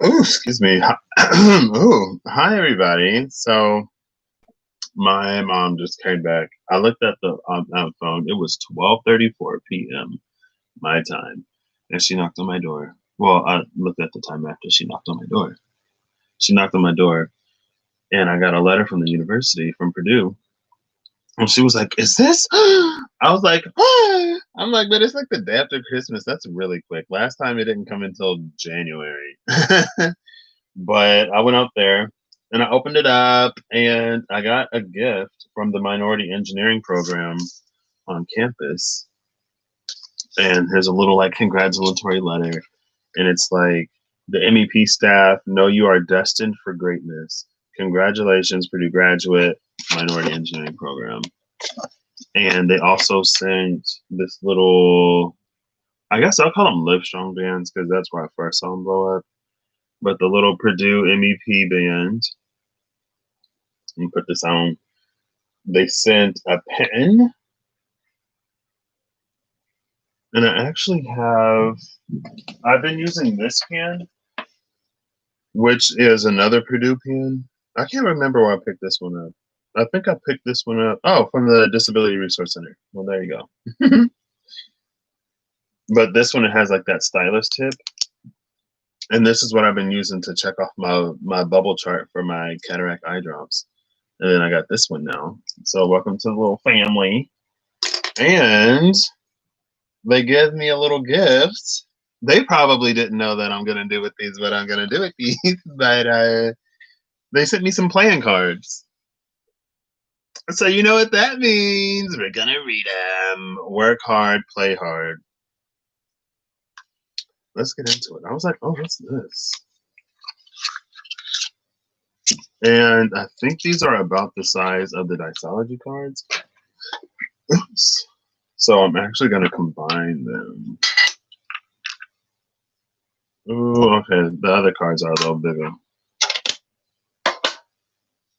Oh, excuse me. Oh, hi everybody. So my mom just came back. I looked at the phone. It was 12:34 p.m. my time, and she knocked on my door. Well, I looked at the time after she knocked on my door. She knocked on my door, and I got a letter from the university from Purdue. And she was like, "Is this?" I was like, I'm like, but it's like the day after Christmas. That's really quick. Last time it didn't come until January. But I went out there and I opened it up and I got a gift from the minority engineering program on campus. And here's a little like congratulatory letter. And it's like, the MEP staff know you are destined for greatness. Congratulations, Purdue graduate, minority engineering program. And they also sent this little, I guess I'll call them Livestrong bands because that's where I first saw them blow up. But the little Purdue MEP band, and put this on. They sent a pen, and I actually have. I've been using this pen, which is another Purdue pen. I can't remember where I picked this one up. I think I picked this one up. Oh, from the Disability Resource Center. Well, there you go. But this one, it has like that stylus tip. And this is what I've been using to check off my bubble chart for my cataract eye drops. And then I got this one now. So welcome to the little family. And they give me a little gift. They probably didn't know that I'm gonna do with these, what I'm gonna do with these. But they sent me some playing cards. So you know what that means. We're gonna read them. Work hard, play hard. Let's get into it. I was like, oh, what's this? And I think these are about the size of the Dysology cards. Oops. So I'm actually going to combine them. Ooh, okay. The other cards are a little bigger.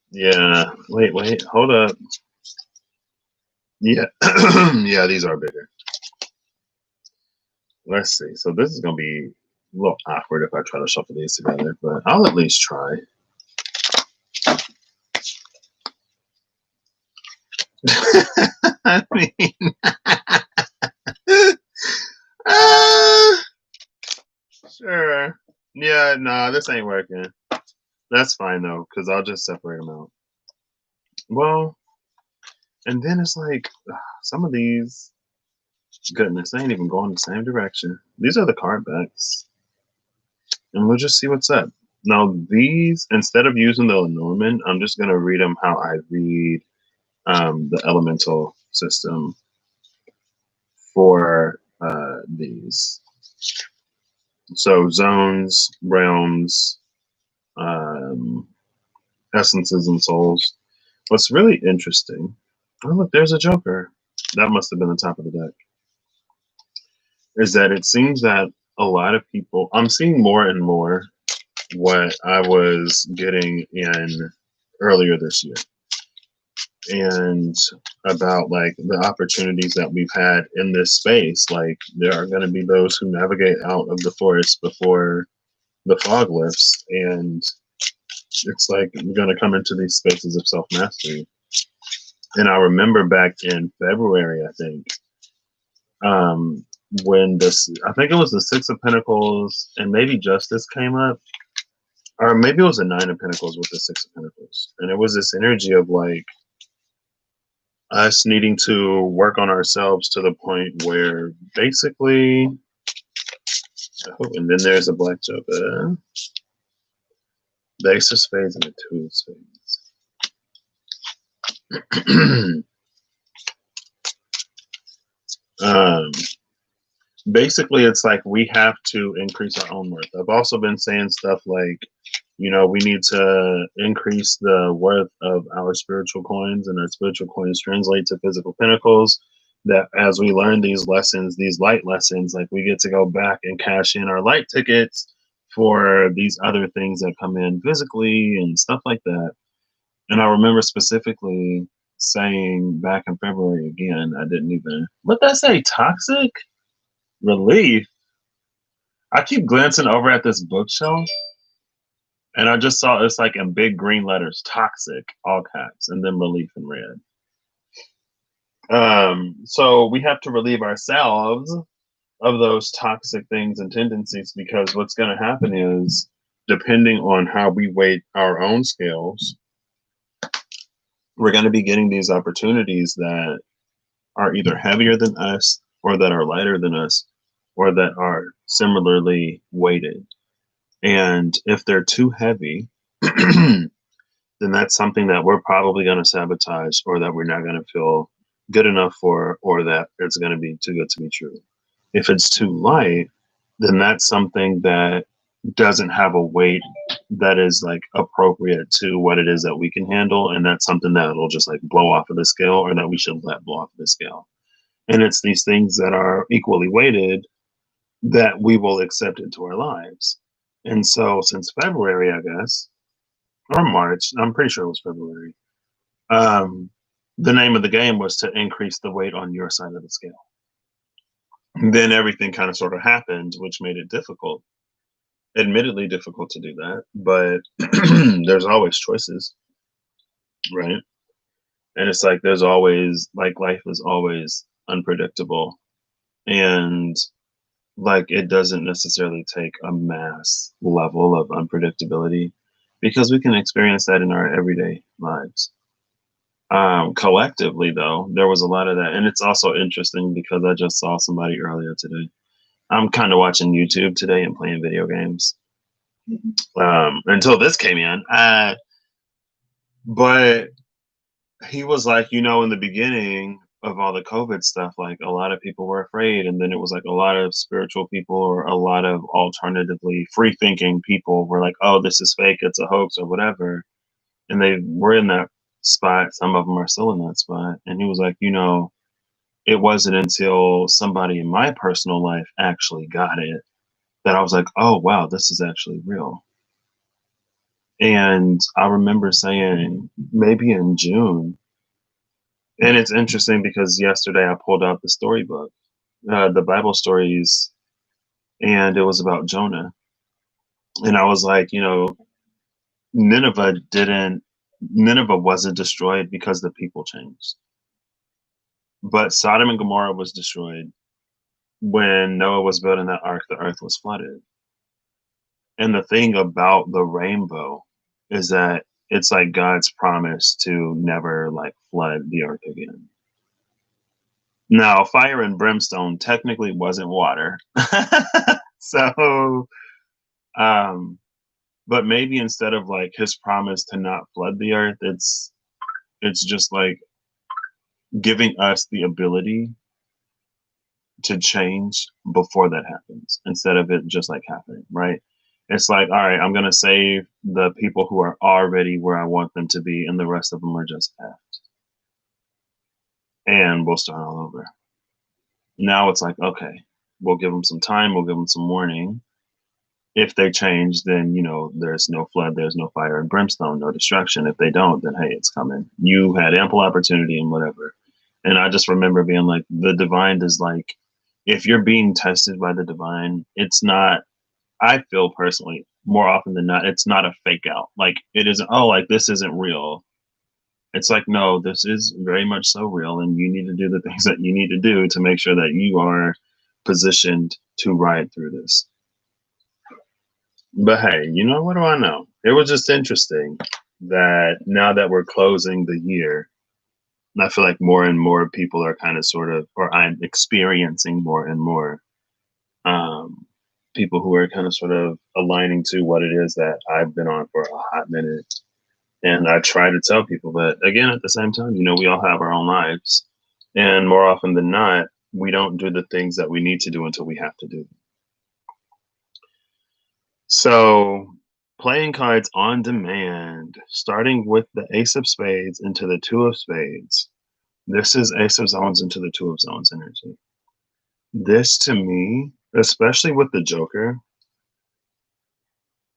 Yeah. Wait. Hold up. Yeah. Yeah, these are bigger. Let's see. So this is going to be a little awkward if I try to shuffle these together, but I'll at least try. I mean, sure. Yeah, nah, this ain't working. That's fine though, because I'll just separate them out. Well, and then it's like some of these, goodness, they ain't even going the same direction. These are the card backs, and we'll just see what's up. Now these, instead of using the Lenormand, I'm just gonna read them how I read the elemental system for these. So zones, realms, essences, and souls. What's really interesting, oh look, there's a Joker. That must have been the top of the deck. Is that it seems that a lot of people, I'm seeing more and more what I was getting in earlier this year. And about like the opportunities that we've had in this space. Like there are going to be those who navigate out of the forest before the fog lifts, and it's like we're going to come into these spaces of self-mastery. And I remember back in February, I think, when this, I think it was the Six of Pentacles and maybe Justice came up, or maybe it was the Nine of Pentacles with the Six of Pentacles. And it was this energy of like us needing to work on ourselves to the point where basically, oh, and then there's a Black Joker, the Ace of Spades and the Two of Spades. Basically, it's like we have to increase our own worth. I've also been saying stuff like, you know, we need to increase the worth of our spiritual coins, and our spiritual coins translate to physical pentacles. That as we learn these lessons, these light lessons, like we get to go back and cash in our light tickets for these other things that come in physically and stuff like that. And I remember specifically saying back in February, again, I didn't even, what did I say? Toxic relief. I keep glancing over at this bookshelf And I just saw it's like in big green letters, toxic, all caps, and then relief in red. So we have to relieve ourselves of those toxic things and tendencies, because what's going to happen is, depending on how we weight our own scales, we're going to be getting these opportunities that are either heavier than us, or that are lighter than us, or that are similarly weighted. And if they're too heavy, then that's something that we're probably going to sabotage, or that we're not going to feel good enough for, or that it's going to be too good to be true. If it's too light, then that's something that doesn't have a weight that is like appropriate to what it is that we can handle. And that's something that will just like blow off of the scale, or that we should let blow off of the scale. And it's these things that are equally weighted that we will accept into our lives. And so since February, I guess, or March, I'm pretty sure it was February, um, the name of the game was to increase the weight on your side of the scale. And then everything kind of sort of happened, which made it difficult. Admittedly difficult to do that, but there's always choices, right? And it's like there's always, like, life is always unpredictable. And like it doesn't necessarily take a mass level of unpredictability, because we can experience that in our everyday lives. Collectively, though, there was a lot of that. And it's also interesting because I just saw somebody earlier today. I'm kind of watching YouTube today and playing video games until this came in. But he was like, in the beginning of all the COVID stuff, like a lot of people were afraid. And then it was like a lot of spiritual people, or a lot of alternatively free thinking people were like, oh, this is fake, it's a hoax, or whatever. And they were in that spot. Some of them are still in that spot. And he was like, it wasn't until somebody in my personal life actually got it that I was like, oh, wow, this is actually real. And I remember saying maybe in June, and it's interesting because yesterday I pulled out the storybook, the Bible stories, and it was about Jonah. And I was like, Nineveh didn't, Nineveh wasn't destroyed because the people changed. But Sodom and Gomorrah was destroyed when Noah was building that ark, the earth was flooded. And the thing about the rainbow is that it's like God's promise to never like flood the earth again. Now, fire and brimstone technically wasn't water. So, um, but maybe instead of like his promise to not flood the earth, it's just like giving us the ability to change before that happens, instead of it just like happening, right? It's like, all right, I'm gonna save the people who are already where I want them to be, and the rest of them are just effed. And we'll start all over. Now it's like, okay, we'll give them some time, we'll give them some warning. If they change, then there's no flood, there's no fire and brimstone, no destruction. If they don't, then hey, it's coming. You had ample opportunity and whatever. And I just remember being like, the divine is like, if you're being tested by the divine, it's not, I feel personally, more often than not, it's not a fake out. Like it isn't, oh, like this isn't real. It's like, no, this is very much so real, and you need to do the things that you need to do to make sure that you are positioned to ride through this. But hey, what do I know? It was just interesting that now that we're closing the year, I feel like more and more people are kind of sort of, or I'm experiencing more and more um, people who are kind of sort of aligning to what it is that I've been on for a hot minute. And I try to tell people, but again, at the same time, we all have our own lives. And more often than not, we don't do the things that we need to do until we have to do them. So, playing cards on demand, starting with the Ace of Spades into the Two of Spades. This is Ace of Zones into the Two of Zones energy. This to me, especially with the Joker,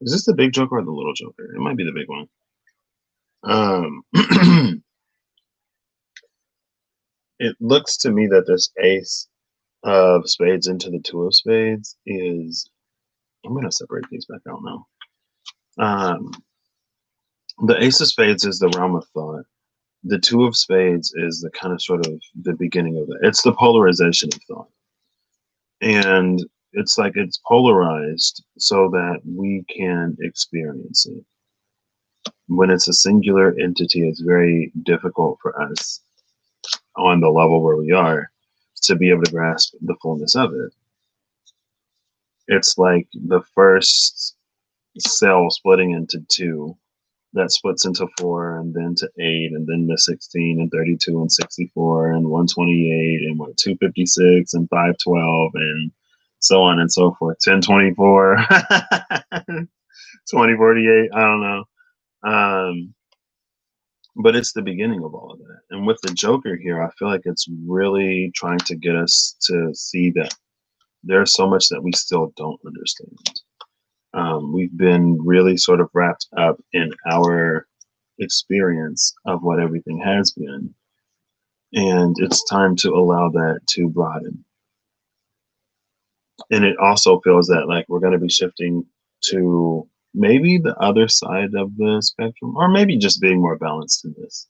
is this the big Joker or the little Joker? It might be the big one. It looks to me that this Ace of Spades into the Two of Spades is, I'm going to separate these back out now. Um, the Ace of Spades is the realm of thought. The Two of Spades is the kind of sort of the beginning of it. It's the polarization of thought. And it's like it's polarized so that we can experience it. When it's a singular entity, it's very difficult for us on the level where we are to be able to grasp the fullness of it. It's like the first cell splitting into two that splits into four and then to eight and then to 16 and 32 and 64 and 128 and what 256 and 512 and so on and so forth. 1024 2048, I don't know. But it's the beginning of all of that. And with the Joker here, I feel like it's really trying to get us to see that there's so much that we still don't understand. We've been really sort of wrapped up in our experience of what everything has been. And it's time to allow that to broaden. And it also feels that like we're going to be shifting to maybe the other side of the spectrum, or maybe just being more balanced in this.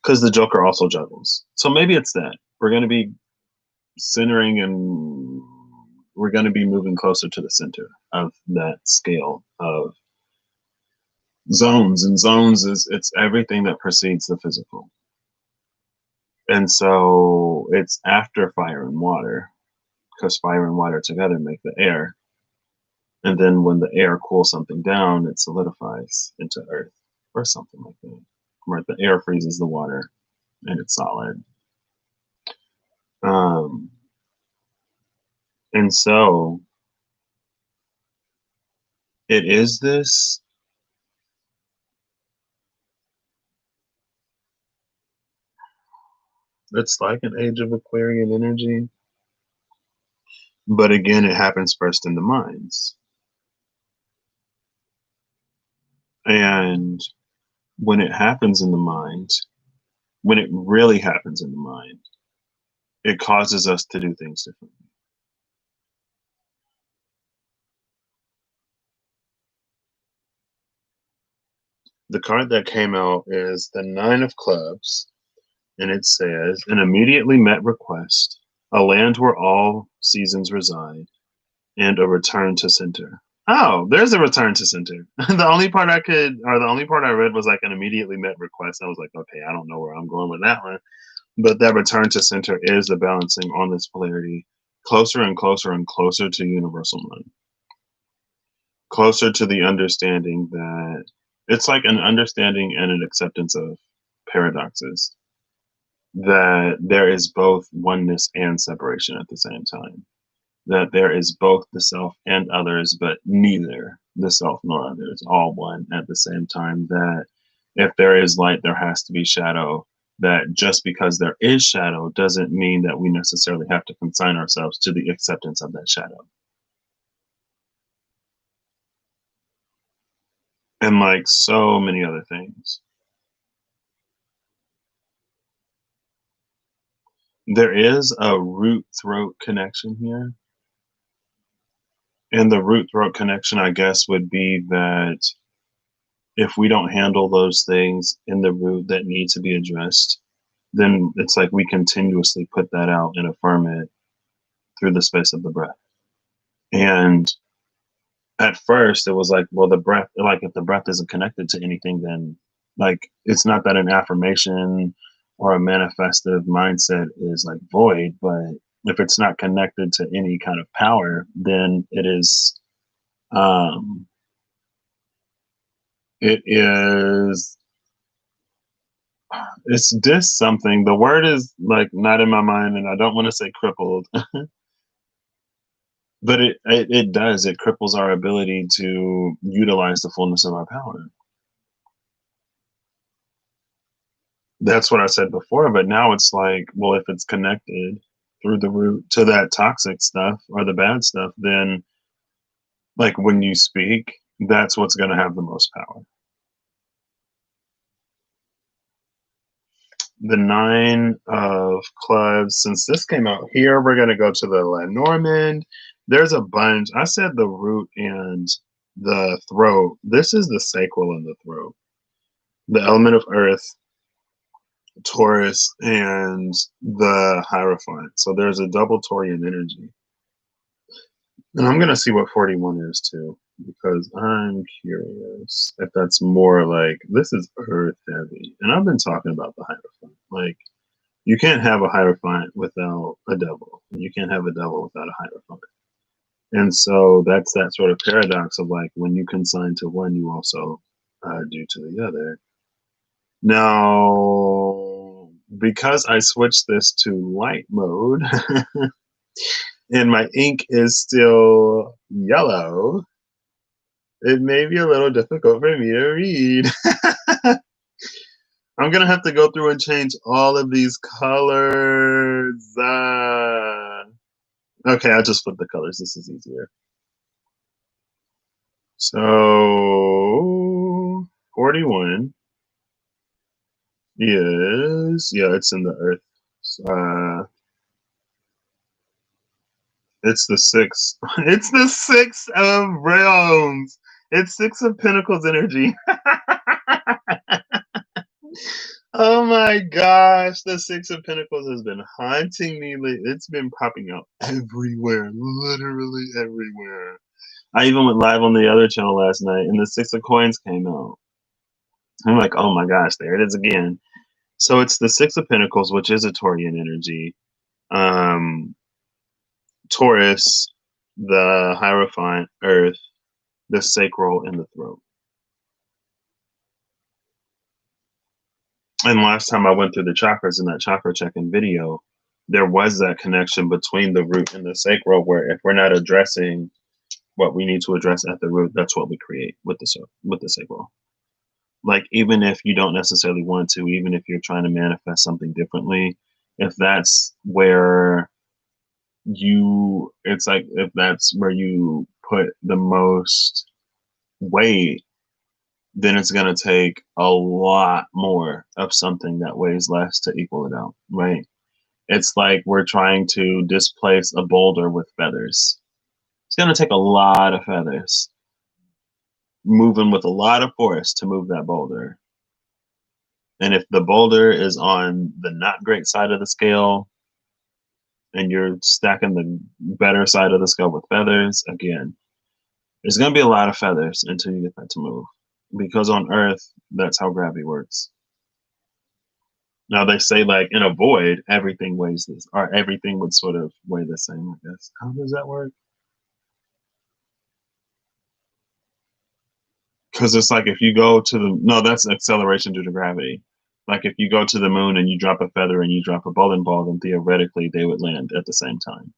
Because the Joker also juggles. So maybe it's that. We're going to be centering and we're going to be moving closer to the center of that scale of zones. And zones is it's everything that precedes the physical. And so it's after fire and water, because fire and water together make the air. And then when the air cools something down, it solidifies into earth or something like that. Where the air freezes the water and it's solid. Um, and so it is this. It's like an age of Aquarian energy. But again, it happens first in the minds. And when it happens in the mind, when it really happens in the mind, it causes us to do things differently. The card that came out is the Nine of Clubs, and it says, an immediately met request, a land where all seasons reside, and a return to center. Oh, there's a return to center. The only part the only part I read was like an immediately met request. I was like, okay, I don't know where I'm going with that one. But that return to center is the balancing on this polarity, closer and closer and closer to universal mind, closer to the understanding that it's like an understanding and an acceptance of paradoxes, that there is both oneness and separation at the same time, that there is both the self and others, but neither the self nor others, all one at the same time, that if there is light, there has to be shadow, that just because there is shadow doesn't mean that we necessarily have to consign ourselves to the acceptance of that shadow. And like so many other things. There is a root throat connection here. And the root throat connection, I guess, would be that if we don't handle those things in the root that need to be addressed, then it's like we continuously put that out and affirm it through the space of the breath. And at first it was like, well, the breath, like if the breath isn't connected to anything, then like it's not that an affirmation or a manifestive mindset is like void, but if it's not connected to any kind of power, then um it is it's just something. The word is like not in my mind and I don't want to say crippled. But it does. It cripples our ability to utilize the fullness of our power. That's what I said before, but now it's like, well, if it's connected through the root to that toxic stuff or the bad stuff, then like when you speak, that's what's going to have the most power. The Nine of Clubs, since this came out here, we're going to go to the Lenormand. There's a bunch. I said the root and the throat. This is the sacral in the throat. The element of earth, Taurus, and the Hierophant. So there's a double Taurian energy. And I'm gonna see what 41 is too, because I'm curious if that's more like this is earth heavy. And I've been talking about the Hierophant. Like you can't have a Hierophant without a devil. You can't have a devil without a Hierophant. And so that's that sort of paradox of like when you consign to one, you also do to the other. Now, because I switched this to light mode and my ink is still yellow, it may be a little difficult for me to read. I'm going to have to go through and change all of these colors. Okay, I'll just flip the colors. This is easier. So, 41 is, yeah, it's in the earth. It's the six. It's the six of realms. It's six of pentacles energy. Oh my gosh, the Six of Pentacles has been haunting me lately. It's been popping out everywhere, literally everywhere. I even went live on the other channel last night and the Six of Coins came out. I'm like, oh my gosh, there it is again. So it's the Six of Pentacles, which is a Taurian energy. Taurus, the Hierophant, Earth, the sacral, and the throat. And last time I went through the chakras in that chakra check-in video, there was that connection between the root and the sacral, where if we're not addressing what we need to address at the root, that's what we create with the sacral. Like even if you don't necessarily want to, even if you're trying to manifest something differently, if that's where it's like if that's where you put the most weight, then it's going to take a lot more of something that weighs less to equal it out, right? It's like we're trying to displace a boulder with feathers. It's going to take a lot of feathers, moving with a lot of force to move that boulder. And if the boulder is on the not great side of the scale and you're stacking the better side of the scale with feathers, again, there's going to be a lot of feathers until you get that to move. Because on Earth, that's how gravity works. Now they say like in a void, everything weighs this, or everything would sort of weigh the same, I guess. How does that work? Because it's like if you go to no, that's acceleration due to gravity. Like if you go to the moon and you drop a feather and you drop a bowling ball, then theoretically they would land at the same time.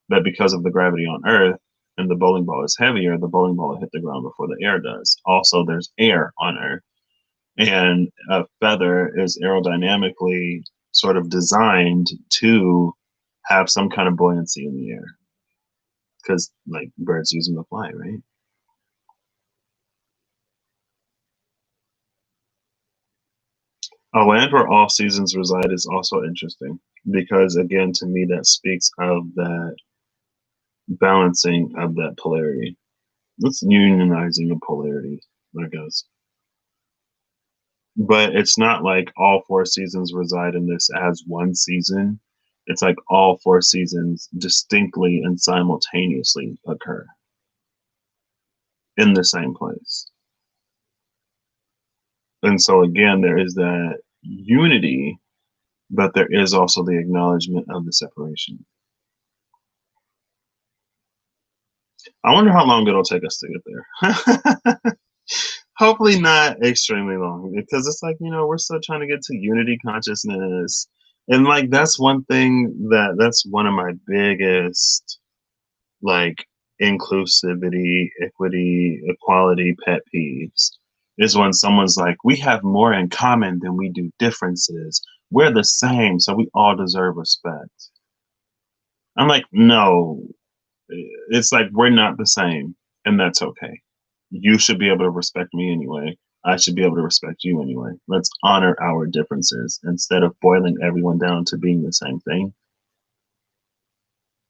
But because of the gravity on Earth and the bowling ball is heavier, the bowling ball will hit the ground before the air does. Also, there's air on Earth. And a feather is aerodynamically sort of designed to have some kind of buoyancy in the air. Because like birds use them to fly, right? A land where all seasons reside is also interesting because, again, to me, that speaks of that balancing of that polarity. It's unionizing of polarity, I guess. But it's not like all four seasons reside in this as one season. It's like all four seasons distinctly and simultaneously occur in the same place. And so, again, there is that unity, but there is also the acknowledgement of the separation. I wonder how long it'll take us to get there. Hopefully not extremely long, because it's like, we're still trying to get to unity consciousness. And like that's one thing that's one of my biggest like inclusivity, equity, equality pet peeves is when someone's like, we have more in common than we do differences. We're the same, so we all deserve respect. I'm like, no, it's like we're not the same, and that's okay. You should be able to respect me anyway. I should be able to respect you anyway. Let's honor our differences instead of boiling everyone down to being the same thing.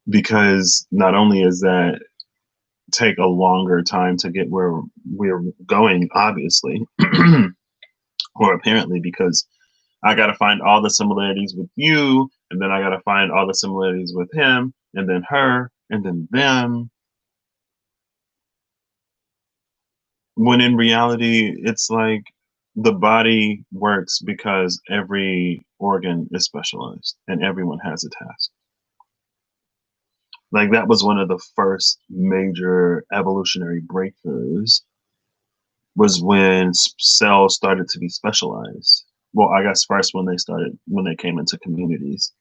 Because not only is that take a longer time to get where we're going, obviously, or apparently, because I got to find all the similarities with you, and then I got to find all the similarities with him, and then her, and then them. When in reality, it's like the body works because every organ is specialized and everyone has a task. Like that was one of the first major evolutionary breakthroughs was when cells started to be specialized. Well, I guess first when they came into communities,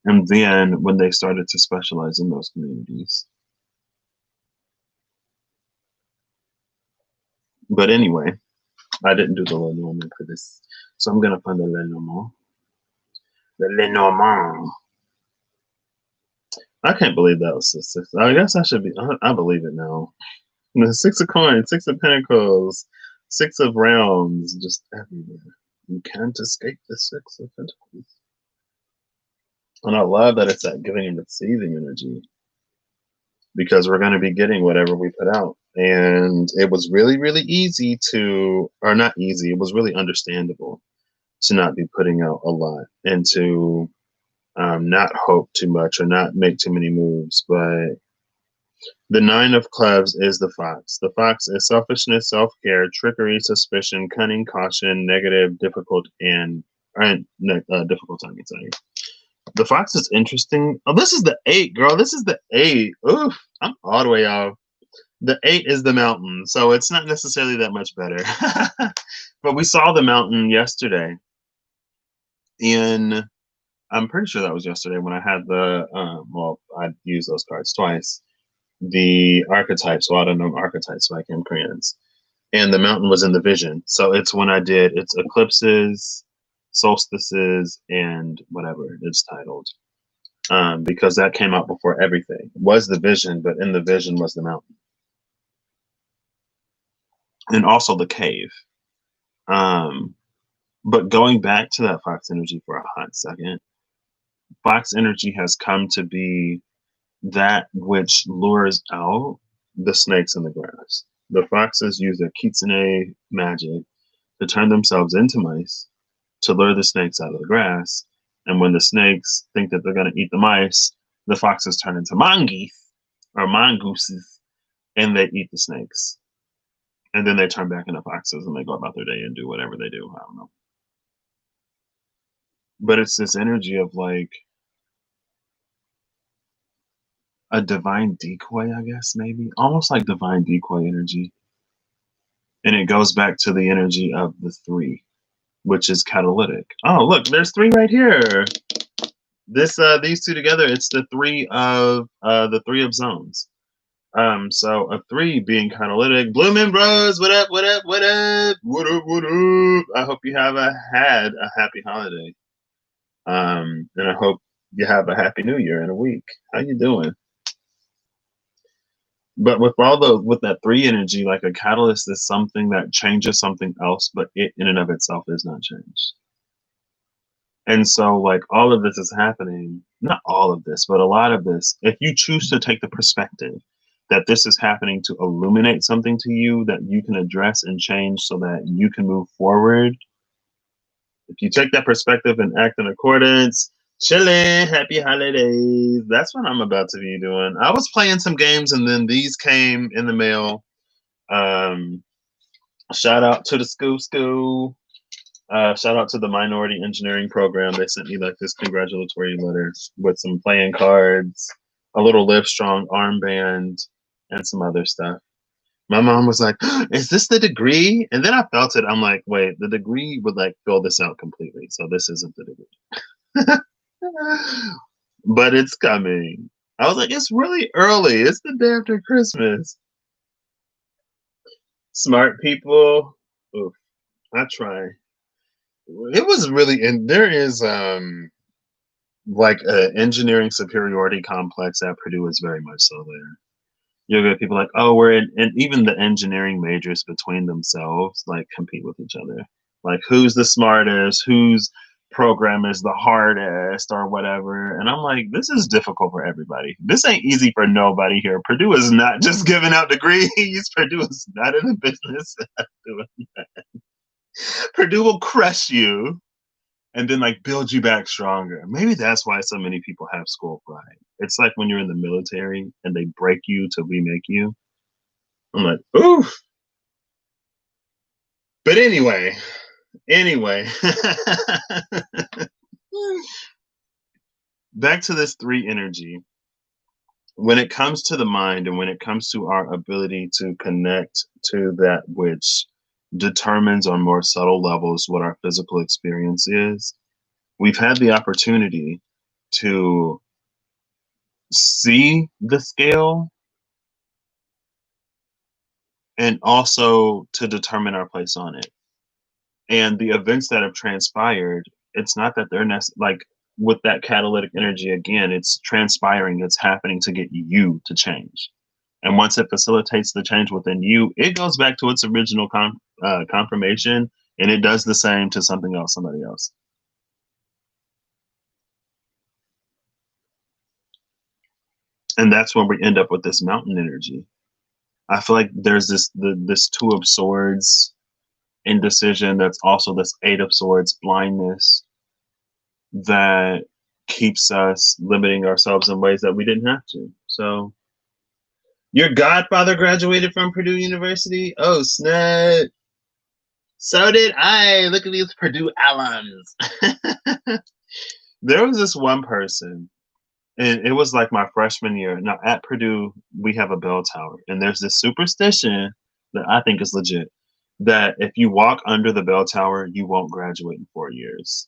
and then when they started to specialize in those communities. But anyway, I didn't do the Lenormand for this, so I'm gonna find the Lenormand. The Lenormand. I can't believe that was the six. I guess I should be. I believe it now. The six of coins, six of pentacles, six of rounds, just everywhere. You can't escape the six of pentacles. And I love that it's that giving and receiving energy because we're going to be getting whatever we put out. And it was really, really easy to, or not easy, it was really understandable to not be putting out a lot and to not hope too much or not make too many moves. But the nine of clubs is the fox. The fox is selfishness, self-care, trickery, suspicion, cunning, caution, negative, difficult, and difficult timing. Sorry. The fox is interesting. Oh, this is the eight, girl. This is the eight. Oof, I'm all the way off. The eight is the mountain, so it's not necessarily that much better. But we saw the mountain yesterday. I'm pretty sure that was yesterday when I had the, I used those cards twice. The archetypes, so I don't know archetypes by Kim Krans. And the mountain was in the vision. So it's when I did, it's eclipses, solstices, and whatever it's titled. Because that came out before everything. It was the vision, but in the vision was the mountain. And also the cave. But going back to that fox energy for a hot second, fox energy has come to be that which lures out the snakes in the grass. The foxes use their kitsune magic to turn themselves into mice to lure the snakes out of the grass. And when the snakes think that they're going to eat the mice, the foxes turn into mongoose or mongooses and they eat the snakes. And then they turn back into foxes and they go about their day and do whatever they do. I don't know. But it's this energy of like a divine decoy, I guess, maybe almost like divine decoy energy. And it goes back to the energy of the three, which is catalytic. Oh, look, there's three right here. These two together, it's the three of zones. So a three being catalytic. Bloomin' Bros, what up, what up, what up, what up, what up? I hope you have had a happy holiday. And I hope you have a happy new year in a week. How you doing? But with that three energy, like a catalyst is something that changes something else, but it in and of itself is not changed. And so like all of this is happening, not all of this, but a lot of this, if you choose to take the perspective that this is happening to illuminate something to you that you can address and change so that you can move forward. If you take that perspective and act in accordance, chilling, happy holidays. That's what I'm about to be doing. I was playing some games and then these came in the mail. Shout out to the school. Shout out to the minority engineering program. They sent me like this congratulatory letter with some playing cards, a little Livestrong armband, and some other stuff. My mom was like, is this the degree? And then I felt it. I'm like, wait, the degree would like fill this out completely. So this isn't the degree. But it's coming. I was like, it's really early. It's the day after Christmas. Smart people. Oof, I try. It was really, and there is like an engineering superiority complex at Purdue is very much so there. You'll get people like, oh, we're in, and even the engineering majors between themselves like compete with each other. Like who's the smartest, who's program is the hardest or whatever. And I'm like, this is difficult for everybody. This ain't easy for nobody here. Purdue is not just giving out degrees. Purdue is not in the business of doing that. Purdue will crush you and then like build you back stronger. Maybe that's why so many people have school pride. It's like when you're in the military and they break you to remake you. I'm like, ooh. But anyway, back to this three energy. When it comes to the mind and when it comes to our ability to connect to that which determines on more subtle levels what our physical experience is, we've had the opportunity to see the scale and also to determine our place on it. And the events that have transpired, it's not that they're like with that catalytic energy again, it's transpiring, it's happening to get you to change. And once it facilitates the change within you, it goes back to its original confirmation and it does the same to something else, somebody else. And that's when we end up with this mountain energy. I feel like there's this two of swords indecision, that's also this eight of swords blindness that keeps us limiting ourselves in ways that we didn't have to. So your godfather graduated from Purdue University? Oh, snap. So did I. Look at these Purdue alums. There was this one person, and it was like my freshman year. Now, at Purdue, we have a bell tower, and there's this superstition that I think is legit that if you walk under the bell tower, you won't graduate in 4 years.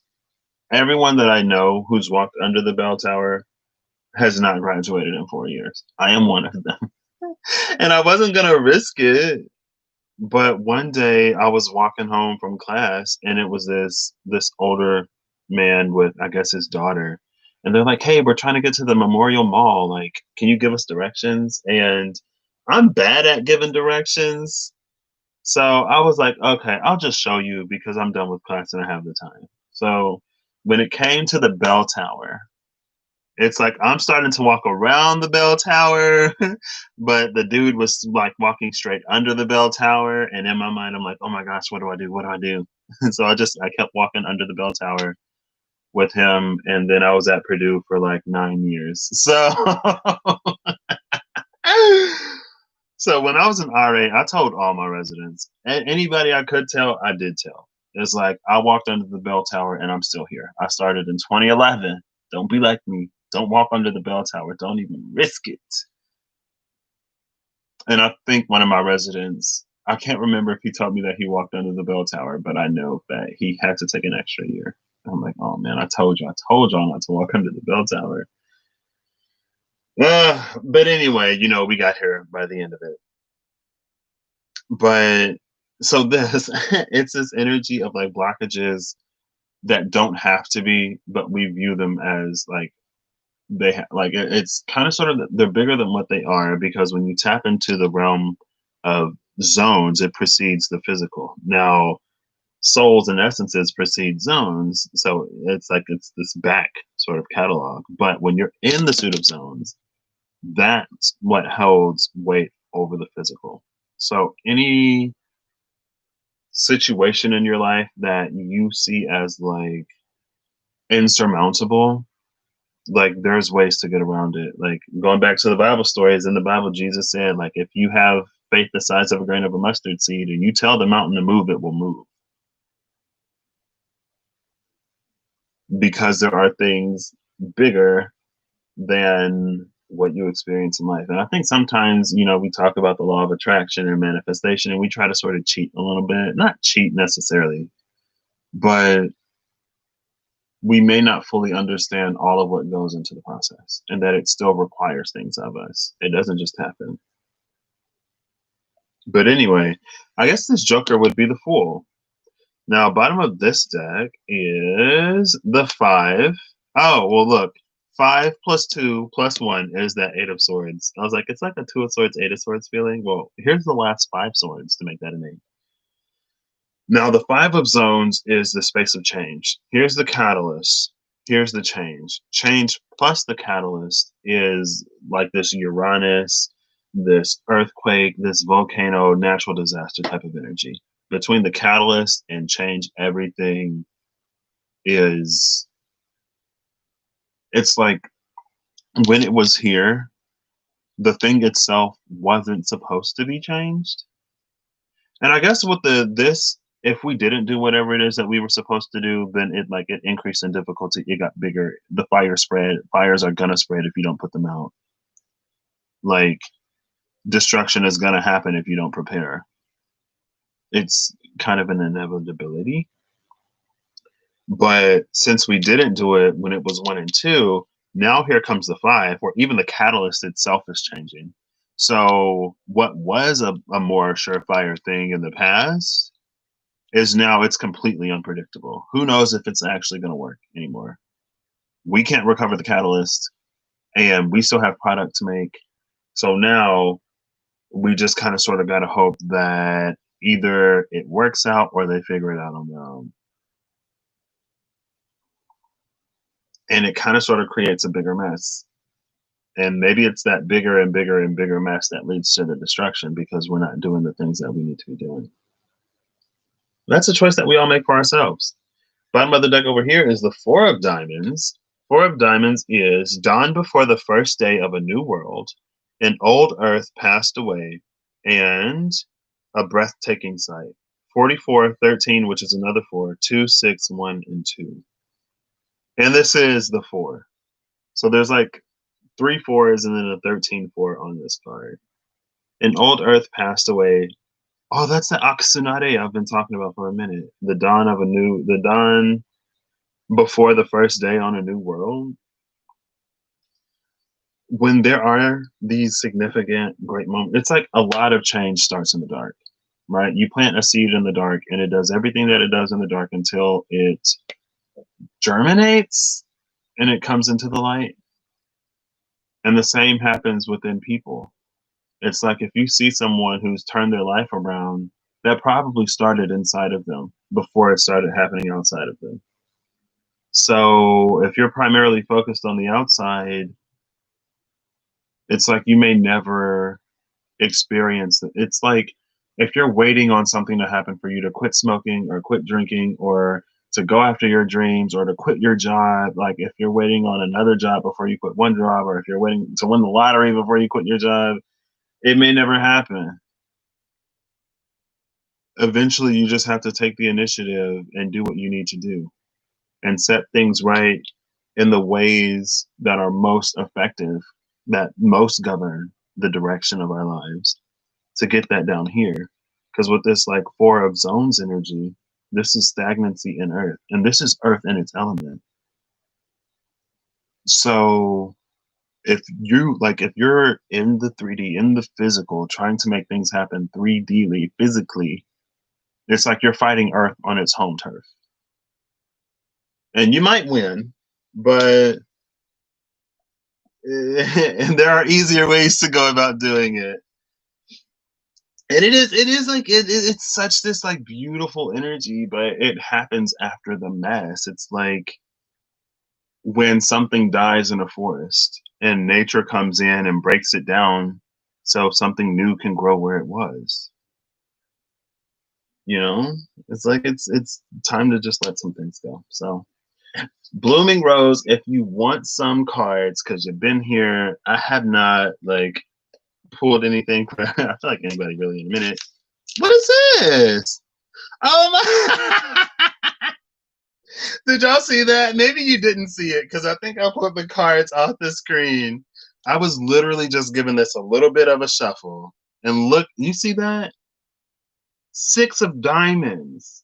Everyone that I know who's walked under the bell tower has not graduated in 4 years. I am one of them. And I wasn't going to risk it. But one day I was walking home from class and it was this older man with I guess his daughter. And they're like, "Hey, we're trying to get to the Memorial Mall. Like, can you give us directions?" And I'm bad at giving directions. So I was like, "Okay, I'll just show you because I'm done with class and I have the time." So when it came to the bell tower, it's like I'm starting to walk around the bell tower, but the dude was like walking straight under the bell tower. And in my mind, I'm like, oh my gosh, what do I do? What do I do? And so I kept walking under the bell tower with him. And then I was at Purdue for like 9 years. So, so when I was an RA, I told all my residents, and anybody I could tell, I did tell. It's like I walked under the bell tower and I'm still here. I started in 2011. Don't be like me. Don't walk under the bell tower. Don't even risk it. And I think one of my residents, I can't remember if he told me that he walked under the bell tower, but I know that he had to take an extra year. I'm like, oh man, I told y'all not to walk under the bell tower. But anyway, we got here by the end of it. But so this, it's this energy of like blockages that don't have to be, but we view them as like like it's kind of sort of they're bigger than what they are because when you tap into the realm of zones, it precedes the physical. Now, souls and essences precede zones, so it's like it's this back sort of catalog. But when you're in the suit of zones, that's what holds weight over the physical. So any situation in your life that you see as like insurmountable, like there's ways to get around it. Like going back to the Bible stories, in the Bible, Jesus said, like, if you have faith the size of a grain of a mustard seed and you tell the mountain to move, it will move. Because there are things bigger than what you experience in life. And I think sometimes, we talk about the law of attraction and manifestation and we try to sort of cheat a little bit. Not cheat necessarily, but we may not fully understand all of what goes into the process and that it still requires things of us. It doesn't just happen. But anyway, I guess this Joker would be the Fool. Now, bottom of this deck is the 5. Oh, well, look. 5 plus 2 plus 1 is that 8 of Swords. I was like, it's like a 2 of Swords, 8 of Swords feeling. Well, here's the last 5 swords to make that an 8. Now, the Five of Zones is the space of change. Here's the catalyst. Here's the change. Change plus the catalyst is like this Uranus, this earthquake, this volcano, natural disaster type of energy. Between the catalyst and change, everything is, it's like when it was here, the thing itself wasn't supposed to be changed. And I guess with this, if we didn't do whatever it is that we were supposed to do, then it increased in difficulty. It got bigger. The fire spread. Fires are gonna spread if you don't put them out. Like destruction is gonna happen if you don't prepare. It's kind of an inevitability. But since we didn't do it when it was 1 and 2, now here comes the 5, where even the catalyst itself is changing. So what was a more surefire thing in the past is now it's completely unpredictable. Who knows if it's actually going to work anymore? We can't recover the catalyst, and we still have product to make. So now we just kind of sort of got to hope that either it works out or they figure it out on their own. And it kind of sort of creates a bigger mess. And maybe it's that bigger and bigger and bigger mess that leads to the destruction because we're not doing the things that we need to be doing. That's a choice that we all make for ourselves. Bottom of the deck over here is the Four of Diamonds. Four of Diamonds is dawn before the first day of a new world. An old earth passed away and a breathtaking sight. 44, 13, which is another 4, 2, 6, 1, and 2. And this is the 4. So there's like 3 4s and then a 13-4 on this card. An old earth passed away. Oh, that's the Aksunare I've been talking about for a minute. The dawn before the first day on a new world. When there are these significant great moments, it's like a lot of change starts in the dark, right? You plant a seed in the dark and it does everything that it does in the dark until it germinates and it comes into the light. And the same happens within people. It's like if you see someone who's turned their life around, that probably started inside of them before it started happening outside of them. So if you're primarily focused on the outside, it's like you may never experience it. It's like if you're waiting on something to happen for you to quit smoking or quit drinking or to go after your dreams or to quit your job, like if you're waiting on another job before you quit one job, or if you're waiting to win the lottery before you quit your job, it may never happen. Eventually, you just have to take the initiative and do what you need to do and set things right in the ways that are most effective, that most govern the direction of our lives to get that down here. Because with this like 4 of zones energy, this is stagnancy in earth, and this is earth in its element. So if you're in the 3D, in the physical, trying to make things happen 3D physically, it's like you're fighting earth on its home turf. And you might win, but and there are easier ways to go about doing it. And it is like it's such this like beautiful energy, but it happens after the mess. It's like when something dies in a forest and nature comes in and breaks it down so something new can grow where it was. You know, it's like it's time to just let some things go. So Blooming Rose, if you want some cards, because you've been here, I have not like pulled anything. I feel like anybody really in a minute. What is this? Oh my! Did y'all see that? Maybe you didn't see it because I think I pulled the cards off the screen. I was literally just giving this a little bit of a shuffle. And look, you see that? 6 of diamonds.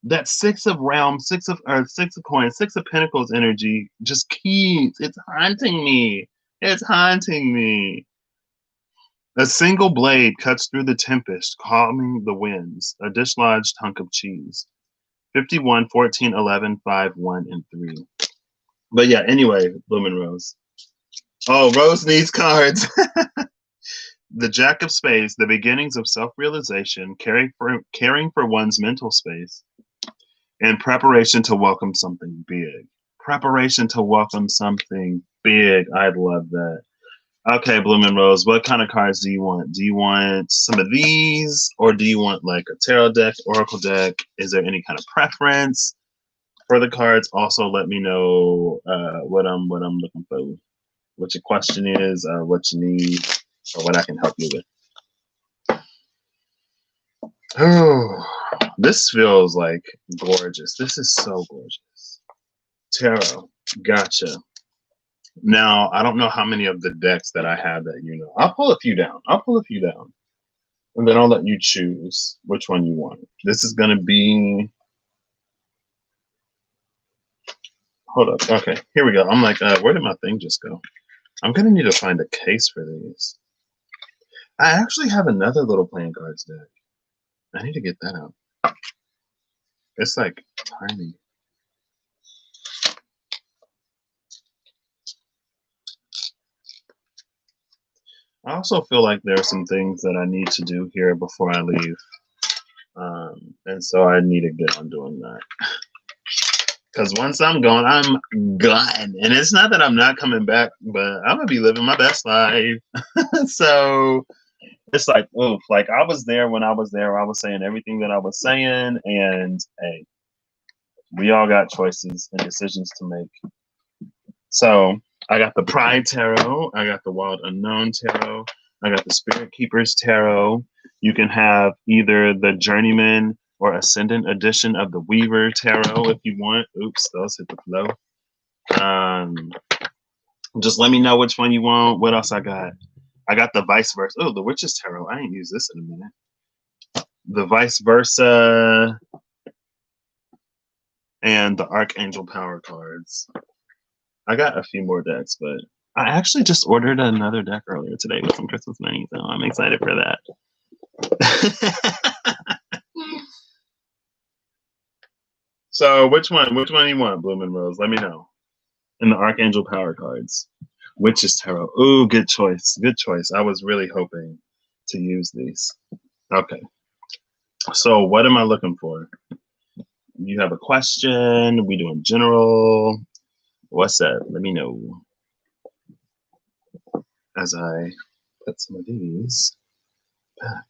That 6 of realms, 6 of earth, 6 of coins, 6 of pentacles energy just keeps, it's haunting me. It's haunting me. A single blade cuts through the tempest, calming the winds. A dislodged hunk of cheese. 51, 14, 11, 5, 1, and 3. But yeah, anyway, Blooming Rose. Oh, Rose needs cards. The Jack of Spades, the beginnings of self-realization, caring for one's mental space, and preparation to welcome something big. Preparation to welcome something big. I'd love that. Okay, Blooming Rose, what kind of cards do you want? Do you want some of these, or do you want like a tarot deck, oracle deck? Is there any kind of preference for the cards? Also, let me know what I'm looking for, what your question is, what you need, or what I can help you with. Oh, this feels like gorgeous. This is so gorgeous. Tarot, gotcha. Now, I don't know how many of the decks that I have that you know. I'll pull a few down. And then I'll let you choose which one you want. This is going to be... Hold up. Okay, here we go. I'm like, where did my thing just go? I'm going to need to find a case for these. I actually have another little playing cards deck. I need to get that out. It's like tiny. I also feel like there are some things that I need to do here before I leave. And so I need to get on doing that. Because once I'm gone, I'm gone. And it's not that I'm not coming back, but I'm going to be living my best life. So it's like, oof, like I was there when I was there. I was saying everything that I was saying. And hey, we all got choices and decisions to make. So I got the Pride Tarot. I got the Wild Unknown Tarot. I got the Spirit Keepers Tarot. You can have either the Journeyman or Ascendant edition of the Weaver Tarot if you want. Oops, those hit the flow. Just let me know which one you want. What else I got? I got the Vice Versa. Oh, the Witch's Tarot. I ain't used this in a minute. The Vice Versa and the Archangel Power cards. I got a few more decks, but I actually just ordered another deck earlier today with some Christmas money, so I'm excited for that. So which one do you want, Blooming Rose? Let me know. And the Archangel Power cards. Witch's Tarot. Ooh, good choice. Good choice. I was really hoping to use these. Okay. So what am I looking for? You have a question? We doing general? What's that? Let me know. As I put some of these back.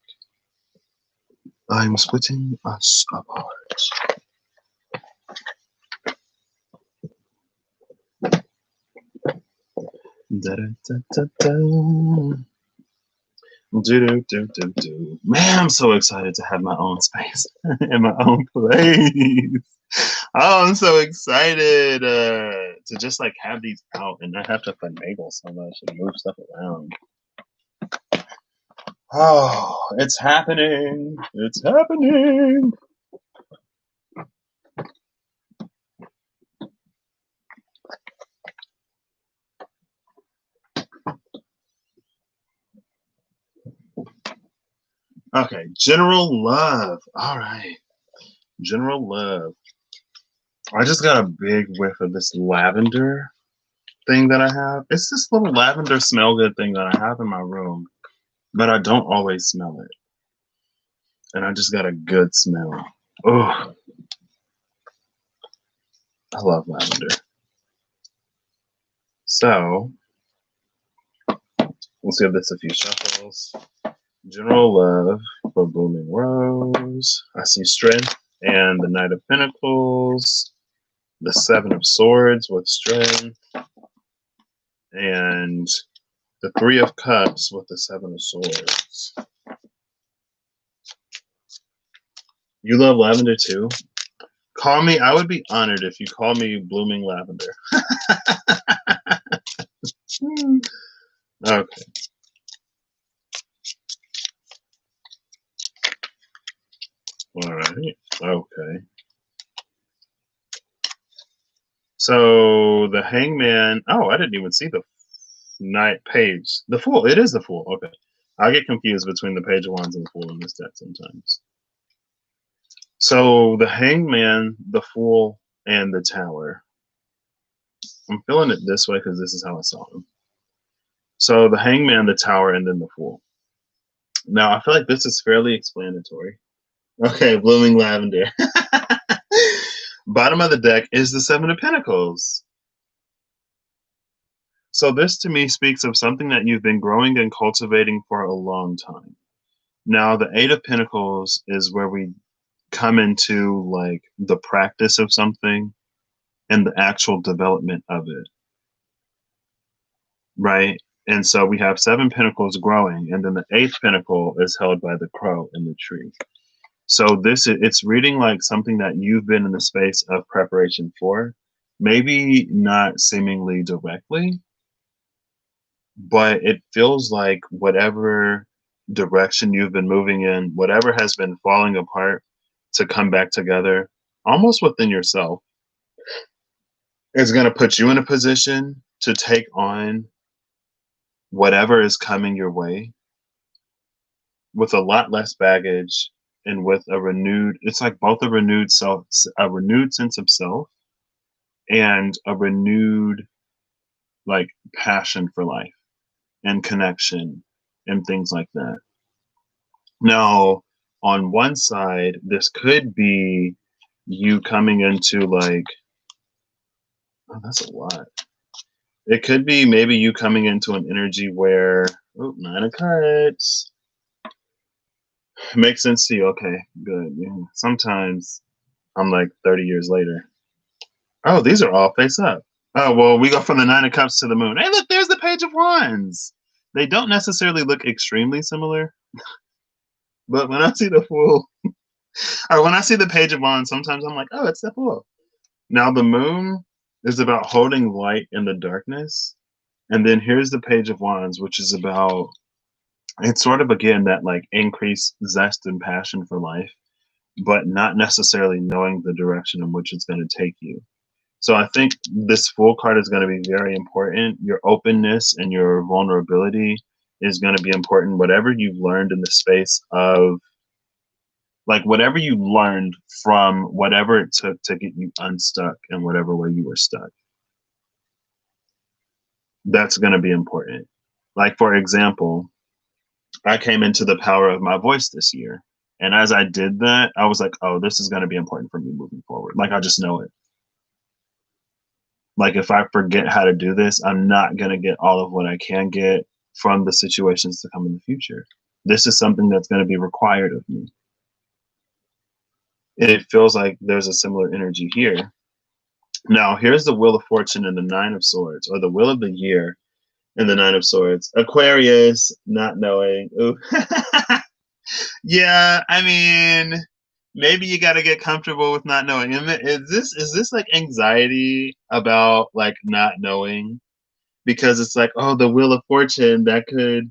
I'm splitting us apart. Da, da, da, da, da. Do, do, do, do. Man, I'm so excited to have my own space and my own place. Oh, I'm so excited to just like have these out and not have to finagle so much and move stuff around. Oh, it's happening. It's happening. Okay, general love. All right. General love. I just got a big whiff of this lavender thing that I have. It's this little lavender smell good thing that I have in my room, but I don't always smell it. And I just got a good smell. Oh, I love lavender. So let's give this a few shuffles. General love for Blooming Rose. I see strength and the Knight of Pentacles, the Seven of Swords with strength, and the Three of Cups with the Seven of Swords. You love lavender too? Call me. I would be honored if you call me Blooming Lavender. Okay. All right. Okay. So the Hangman. Oh, I didn't even see the Knight page. The Fool. It is the Fool. Okay. I get confused between the Page of Wands and the Fool in this deck sometimes. So the Hangman, the Fool, and the Tower. I'm feeling it this way because this is how I saw them. So the Hangman, the Tower, and then the Fool. Now, I feel like this is fairly explanatory. Okay, blooming lavender. Bottom of the deck is the Seven of Pentacles. So this to me speaks of something that you've been growing and cultivating for a long time. Now, the Eight of Pentacles is where we come into like the practice of something and the actual development of it, right? And so we have seven pentacles growing, and then the eighth pentacle is held by the crow in the tree. So it's reading like something that you've been in the space of preparation for, maybe not seemingly directly, but it feels like whatever direction you've been moving in, whatever has been falling apart to come back together, almost within yourself, is going to put you in a position to take on whatever is coming your way with a lot less baggage and with a renewed, it's like both a renewed sense of self and a renewed like passion for life and connection and things like that. Now, on one side, this could be you coming into like, oh, that's a lot. It could be maybe you coming into an energy where, oh, Nine of Cups. Makes sense to you. Okay, good. Yeah. Sometimes I'm like 30 years later. Oh, these are all face up. Oh, well, we go from the Nine of Cups to the Moon. Hey, look, there's the Page of Wands. They don't necessarily look extremely similar, but when I see the Fool, or when I see the Page of Wands, sometimes I'm like, oh, it's the Fool. Now, the Moon is about holding light in the darkness. And then here's the Page of Wands, which is about, it's sort of, again, that like increased zest and passion for life, but not necessarily knowing the direction in which it's going to take you. So I think this Fool card is going to be very important. Your openness and your vulnerability is going to be important. Whatever you've learned in the space of, like, whatever you learned from whatever it took to get you unstuck in whatever way you were stuck, that's going to be important. Like, for example, I came into the power of my voice this year. And as I did that, I was like, oh, this is going to be important for me moving forward. Like, I just know it. Like, if I forget how to do this, I'm not going to get all of what I can get from the situations to come in the future. This is something that's going to be required of me. And it feels like there's a similar energy here. Now, here's the Wheel of Fortune and the Nine of Swords, or the Wheel of the Year and the Nine of Swords. Aquarius, not knowing. Ooh. Yeah, I mean, maybe you got to get comfortable with not knowing. Is this like anxiety about like not knowing? Because it's like, oh, the Wheel of Fortune, that could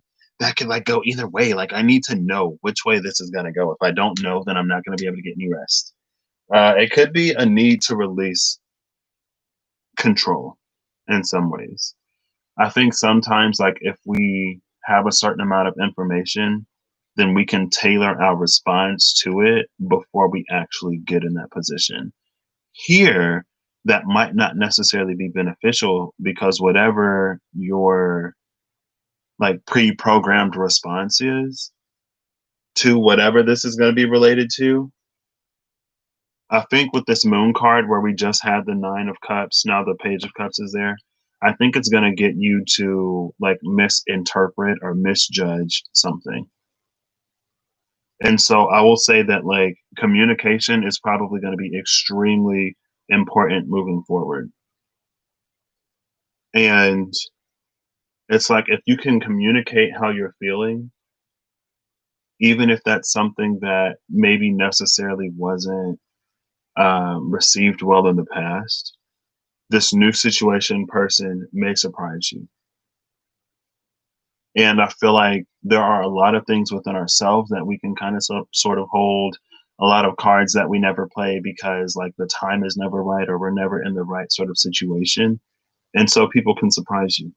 like go either way. Like, I need to know which way this is gonna go. If I don't know, then I'm not gonna be able to get any rest. It could be a need to release control in some ways. I think sometimes, like, if we have a certain amount of information, then we can tailor our response to it before we actually get in that position. Here, that might not necessarily be beneficial because whatever your like pre-programmed response is to whatever this is going to be related to, I think with this Moon card where we just had the Nine of Cups, now the Page of Cups is there. I think it's going to get you to like misinterpret or misjudge something. And so I will say that like communication is probably going to be extremely important moving forward. And it's like if you can communicate how you're feeling, even if that's something that maybe necessarily wasn't received well in the past, this new situation person may surprise you. And I feel like there are a lot of things within ourselves that we can kind of sort of hold, a lot of cards that we never play because like the time is never right or we're never in the right sort of situation. And so people can surprise you.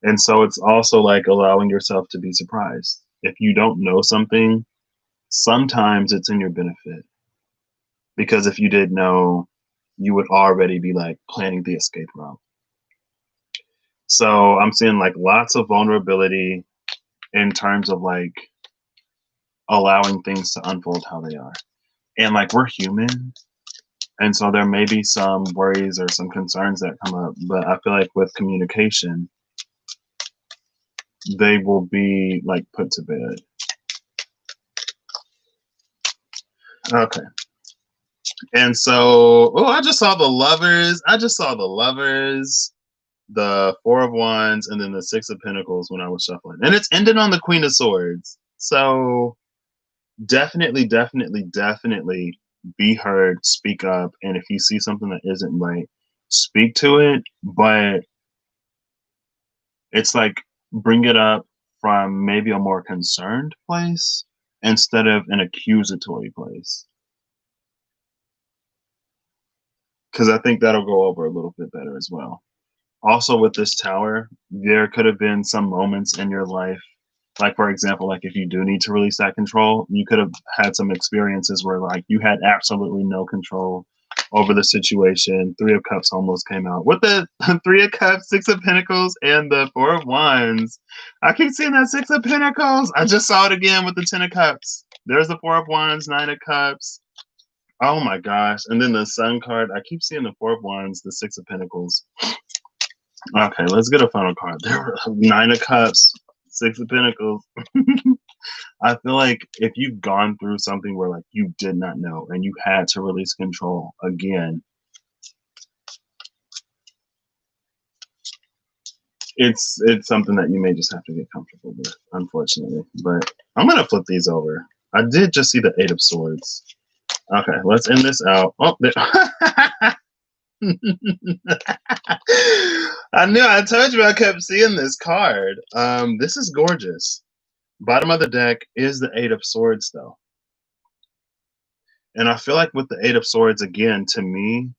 And so it's also like allowing yourself to be surprised. If you don't know something, sometimes it's in your benefit. Because if you did know, you would already be like planning the escape route. So I'm seeing like lots of vulnerability in terms of like allowing things to unfold how they are. And like we're human, and so there may be some worries or some concerns that come up, but I feel like with communication, they will be like put to bed. Okay. And so, oh, I just saw the lovers. The Four of Wands, and then the Six of Pentacles when I was shuffling. And it's ended on the Queen of Swords. So definitely be heard, speak up. And if you see something that isn't right, speak to it. But it's like bring it up from maybe a more concerned place instead of an accusatory place. Because I think that'll go over a little bit better as well. Also, with this tower, there could have been some moments in your life, like for example, like if you do need to release that control, you could have had some experiences where like you had absolutely no control over the situation. Three of Cups almost came out with the Three of Cups, Six of Pentacles, and the Four of Wands. I keep seeing that Six of Pentacles. I just saw it again with the Ten of Cups. There's the Four of Wands, Nine of Cups. Oh my gosh. And then the Sun card. I keep seeing the Four of Wands, the Six of Pentacles. Okay, let's get a final card. There were Nine of Cups, Six of Pentacles. I feel like if you've gone through something where like you did not know and you had to release control again, it's something that you may just have to get comfortable with, unfortunately. But I'm gonna flip these over. I did just see the Eight of Swords. Okay, let's end this out. Oh, I told you I kept seeing this card. This is gorgeous. Bottom of the deck is the Eight of Swords, though. And I feel like with the Eight of Swords, again, to me,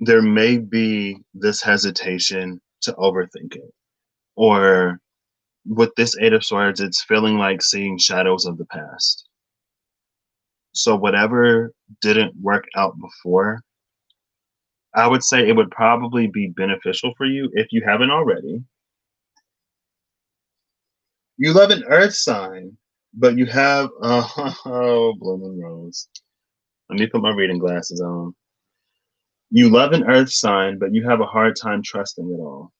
there may be this hesitation to overthink it. Or with this Eight of Swords, it's feeling like seeing shadows of the past. So whatever didn't work out before, I would say it would probably be beneficial for you if you haven't already. You love an earth sign, but you have blooming rose. Let me put my reading glasses on. You love an earth sign, but you have a hard time trusting it all.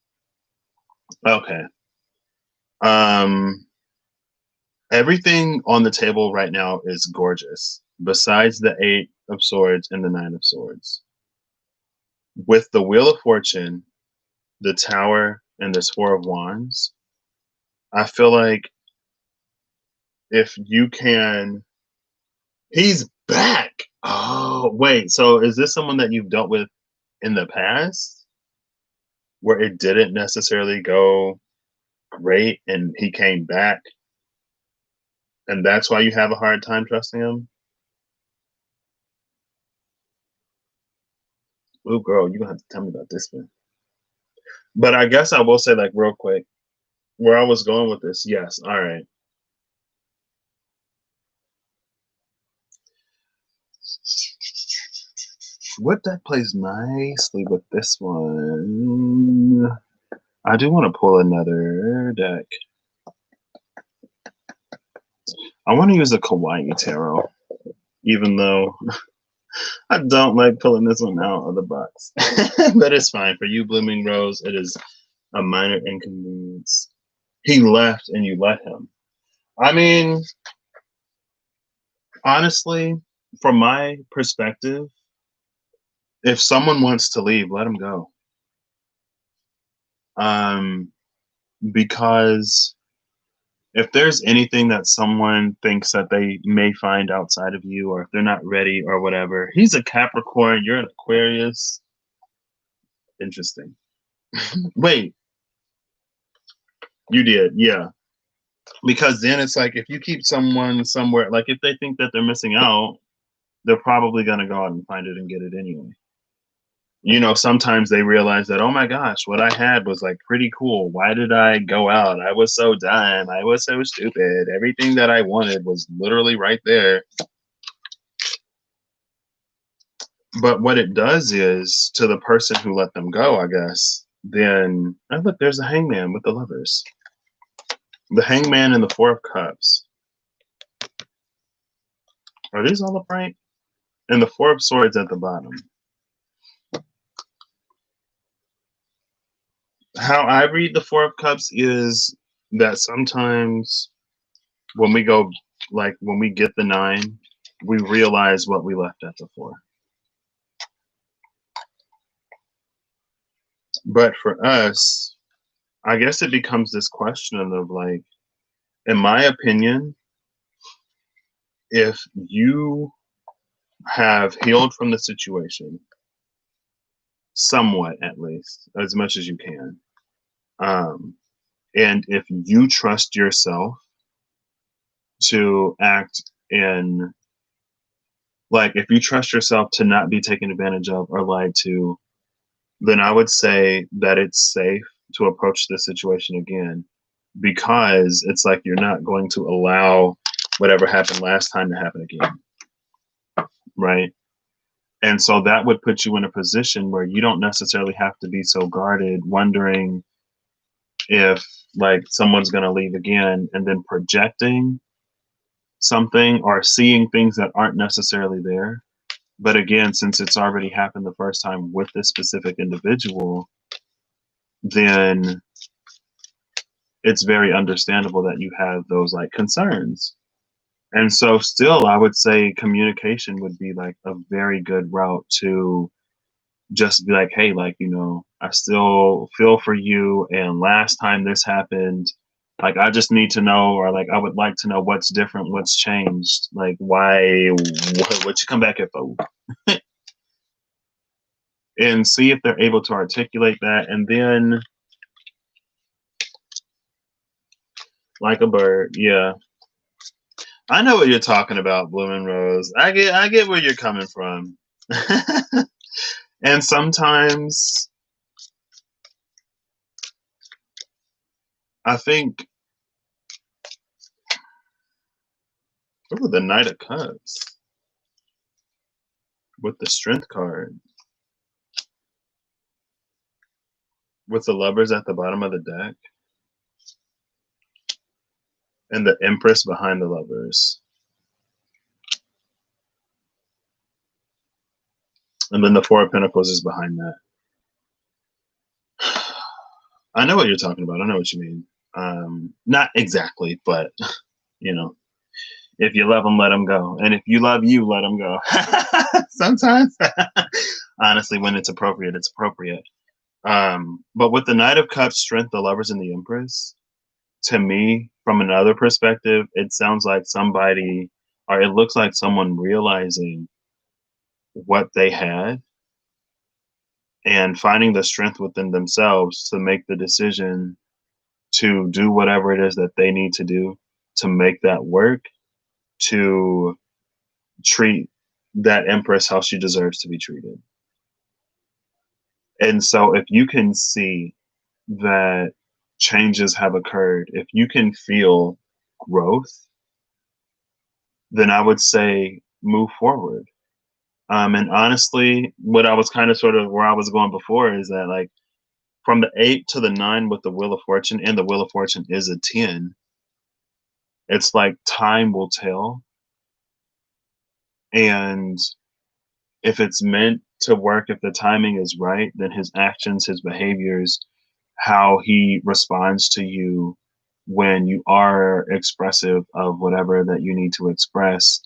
Okay. Everything on the table right now is gorgeous, besides the Eight of Swords and the Nine of Swords. With the Wheel of Fortune, the Tower, and this Four of Wands, I feel like if you can, he's back. Oh, wait. So is this someone that you've dealt with in the past where it didn't necessarily go great and he came back? And that's why you have a hard time trusting him? Oh, girl, you're going to have to tell me about this one. But I guess I will say, like, real quick, where I was going with this. Yes. All right. What deck plays nicely with this one? I do want to pull another deck. I want to use a Kawaii Tarot, even though I don't like pulling this one out of the box. But it's fine. For you, Blooming Rose, it is a minor inconvenience. He left and you let him. I mean, honestly, from my perspective, if someone wants to leave, let them go. Because if there's anything that someone thinks that they may find outside of you, or if they're not ready or whatever, he's a Capricorn, you're an Aquarius. Interesting. Wait, you did, yeah. Because then it's like if you keep someone somewhere, like if they think that they're missing out, they're probably gonna go out and find it and get it anyway. You know, sometimes they realize that, oh my gosh, what I had was like pretty cool. Why did I go out? I was so dumb. I was so stupid. Everything that I wanted was literally right there. But what it does is to the person who let them go, I guess, then, oh, look, there's a hangman with the lovers. The Hangman and the Four of Cups. Are these all upright? And the Four of Swords at the bottom. How I read the Four of Cups is that sometimes when we go, like when we get the 9, we realize what we left at the 4. But for us, I guess it becomes this question of like, in my opinion, if you have healed from the situation, somewhat at least, as much as you can, and if you trust yourself to act in, like, if you trust yourself to not be taken advantage of or lied to, then I would say that it's safe to approach this situation again, because it's like you're not going to allow whatever happened last time to happen again. Right. And so that would put you in a position where you don't necessarily have to be so guarded, wondering if like someone's going to leave again, and then projecting something or seeing things that aren't necessarily there. But again, since it's already happened the first time with this specific individual, then it's very understandable that you have those like concerns. And so still, I would say communication would be like a very good route to just be like, hey, like, I still feel for you. And last time this happened, like, I just need to know, or like, I would like to know what's different, what's changed, like, why, what you come back at for? And see if they're able to articulate that. And then, like a bird, yeah. I know what you're talking about, Bloomin' Rose. I get where you're coming from. And sometimes I think, ooh, the Knight of Cups with the Strength card, with the Lovers at the bottom of the deck, and the Empress behind the Lovers. And then the Four of Pentacles is behind that. I know what you're talking about. I know what you mean. Not exactly, but if you love them, let them go. And if you love you, let them go. Sometimes, honestly, when it's appropriate, it's appropriate. But with the Knight of Cups, Strength, the Lovers, and the Empress, to me, from another perspective, it sounds like somebody, or it looks like someone realizing what they had and finding the strength within themselves to make the decision to do whatever it is that they need to do to make that work, to treat that Empress how she deserves to be treated. And so if you can see that changes have occurred, if you can feel growth, then I would say move forward. And honestly, what I was kind of sort of where I was going before is that, like, from the 8 to the 9 with the Wheel of Fortune, and the Wheel of Fortune is a 10, it's like time will tell. And if it's meant to work, if the timing is right, then his actions, his behaviors, how he responds to you when you are expressive of whatever that you need to express,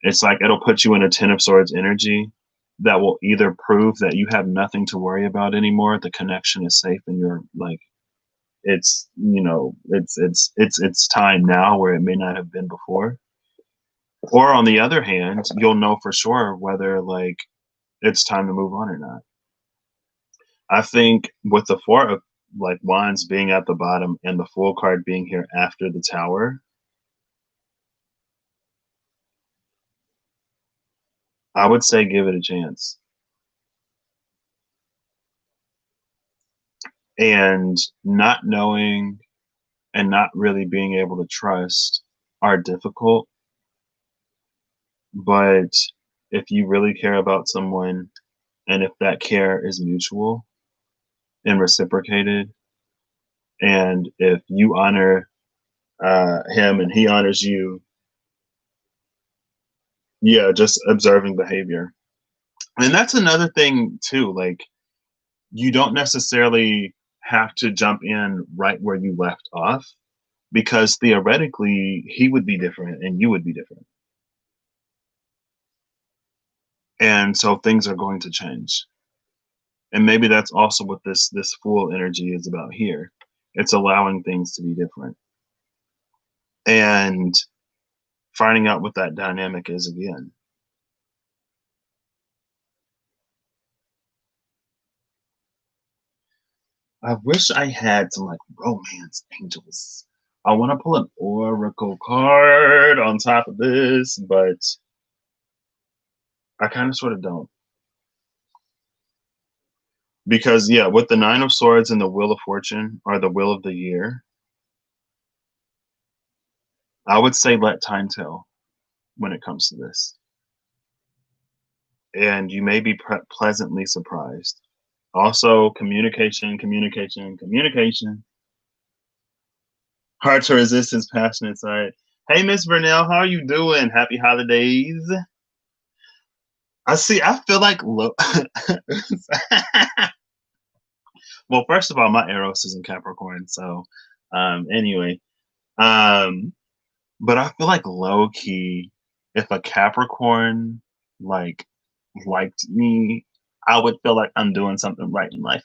it's like it'll put you in a 10 of Swords energy that will either prove that you have nothing to worry about anymore, the connection is safe, and you're like, it's it's time now where it may not have been before. Or on the other hand, you'll know for sure whether like it's time to move on or not. I think with the Four of like Wands being at the bottom and the Fool card being here after the Tower, I would say give it a chance. And not knowing and not really being able to trust are difficult. But if you really care about someone, and if that care is mutual and reciprocated, and if you honor him and he honors you. Yeah, just observing behavior. And that's another thing too. Like, you don't necessarily have to jump in right where you left off, because theoretically he would be different and you would be different. And so things are going to change. And maybe that's also what this full energy is about here. It's allowing things to be different and finding out what that dynamic is again. I wish I had some like romance angels. I want to pull an oracle card on top of this, but I kind of sort of don't. Because yeah, with the nine of swords and the wheel of fortune, or the wheel of the year, I would say let time tell when it comes to this. And you may be pleasantly surprised. Also, communication, communication, communication. Hard to resist his passionate side. Hey, Miss Vernell, how are you doing? Happy holidays. I see. I feel like well, first of all, my Eros is in Capricorn, so anyway, um, but I feel like low key, if a Capricorn like liked me, I would feel like I'm doing something right in life.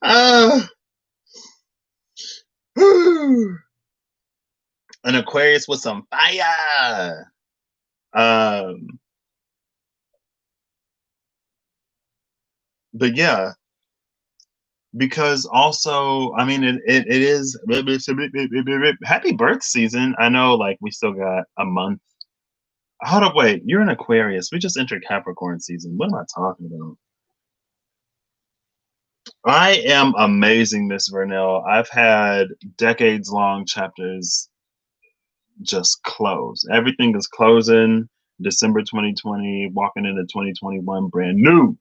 uh, an Aquarius with some fire. Um, but yeah, because also, I mean, it is happy birth season. I know, like, we still got a month. Hold up, wait, you're an Aquarius. We just entered Capricorn season. What am I talking about? I am amazing, Miss Vernell. I've had decades long chapters just close. Everything is closing. December 2020, walking into 2021, brand new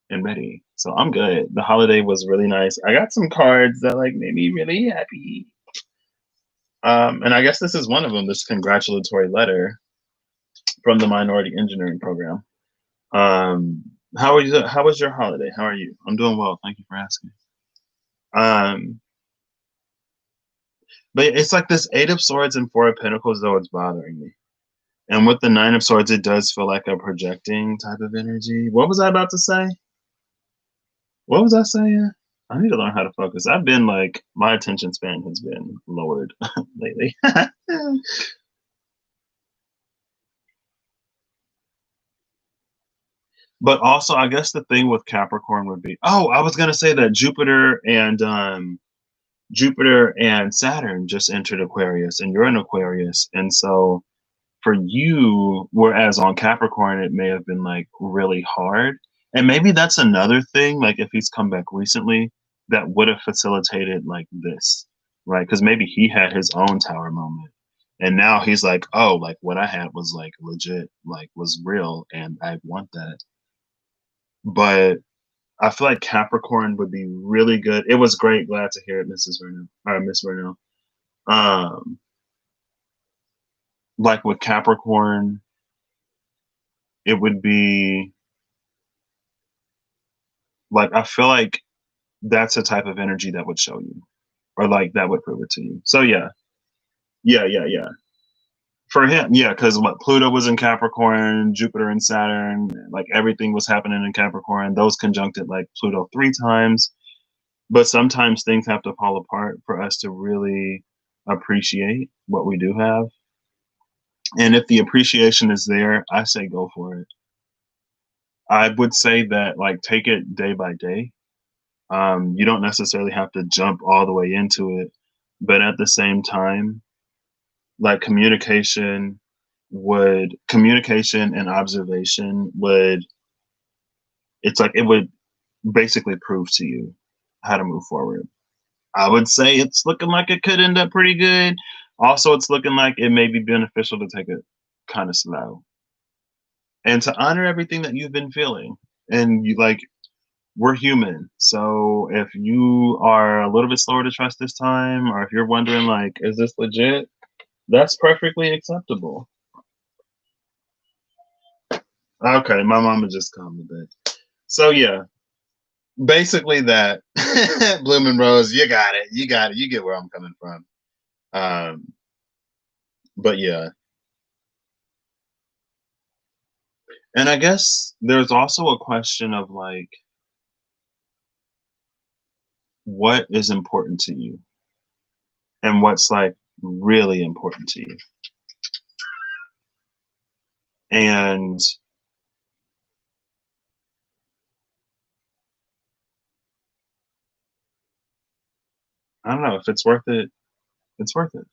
and ready. So I'm good. The holiday was really nice. I got some cards that like made me really happy. And I guess this is one of them. This congratulatory letter from the Minority Engineering Program. Um, how are you? How was your holiday? How are you? I'm doing well. Thank you for asking. Um, but it's like this Eight of Swords and Four of Pentacles, though it's bothering me. And with the Nine of Swords, it does feel like a projecting type of energy. What was I about to say? What was I saying? I need to learn how to focus. I've been like, my attention span has been lowered lately. But also, I guess the thing with Capricorn would be, oh, I was gonna say that Jupiter and Saturn just entered Aquarius, and you're in Aquarius, and so for you, whereas on Capricorn it may have been like really hard, and maybe that's another thing. Like if he's come back recently, that would have facilitated like this, right? Because maybe he had his own tower moment, and now he's like, oh, like what I had was like legit, like was real, and I want that. But I feel like Capricorn would be really good. It was great. Glad to hear it, Mrs. Vernell, or Miss Vernell. Um, like with Capricorn, it would be like I feel like that's a type of energy that would show you, or like that would prove it to you. So yeah, yeah. For him, yeah, because what Pluto was in Capricorn, Jupiter and Saturn, like everything was happening in Capricorn. Those conjuncted like Pluto 3 times. But sometimes things have to fall apart for us to really appreciate what we do have. And if the appreciation is there, I say go for it. I would say that like take it day by day. You don't necessarily have to jump all the way into it, but at the same time, like communication and observation would, it's like it would basically prove to you how to move forward. I would say it's looking like it could end up pretty good. Also, it's looking like it may be beneficial to take it kind of slow and to honor everything that you've been feeling. And you like we're human. So if you are a little bit slower to trust this time, or if you're wondering like, is this legit? That's perfectly acceptable. Okay, my mama just calmed a bit. So yeah, basically that. Blooming Rose, you got it. You got it. You get where I'm coming from. But yeah. And I guess there's also a question of like, what is important to you? And what's like really important to you? And I don't know if it's worth it, it's worth it.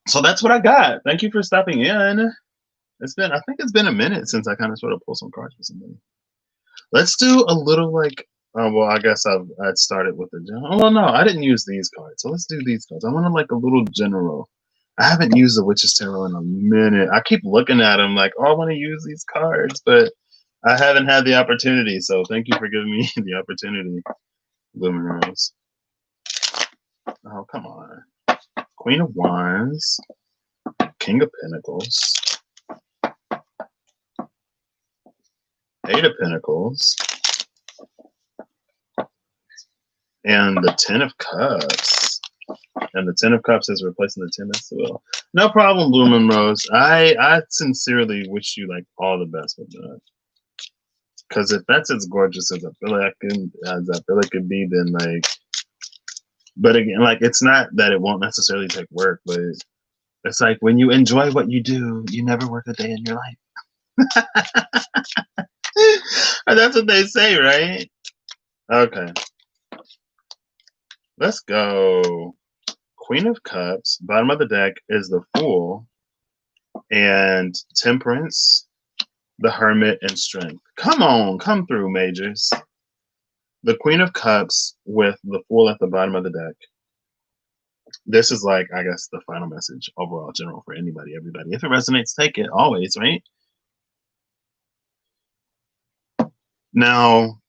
So that's what I got. Thank you for stopping in. I think it's been a minute since I kind of sort of pulled some cards for somebody. Let's do a little like, well, I guess I'd started with the general. Well, no, I didn't use these cards. So let's do these cards. I want to like a little general. I haven't used the Witch's Tarot in a minute. I keep looking at them like, oh, I want to use these cards, but I haven't had the opportunity. So thank you for giving me the opportunity, Blooming Rose. Oh, come on. Queen of Wands, King of Pentacles, Eight of Pentacles, and the Ten of Cups. And the Ten of Cups is replacing the Ten as well. No problem, Blooming Rose. I sincerely wish you like all the best with that. Because if that's as gorgeous as I feel like it could be, then like, but again, like it's not that it won't necessarily take work, but it's like when you enjoy what you do, you never work a day in your life. And that's what they say, right? Okay. Let's go. Queen of Cups, bottom of the deck is the Fool, and Temperance, the Hermit, and Strength. Come on, come through, majors. The Queen of Cups with the Fool at the bottom of the deck. This is like, I guess, the final message overall, general for anybody, everybody. If it resonates, take it always, right? Now,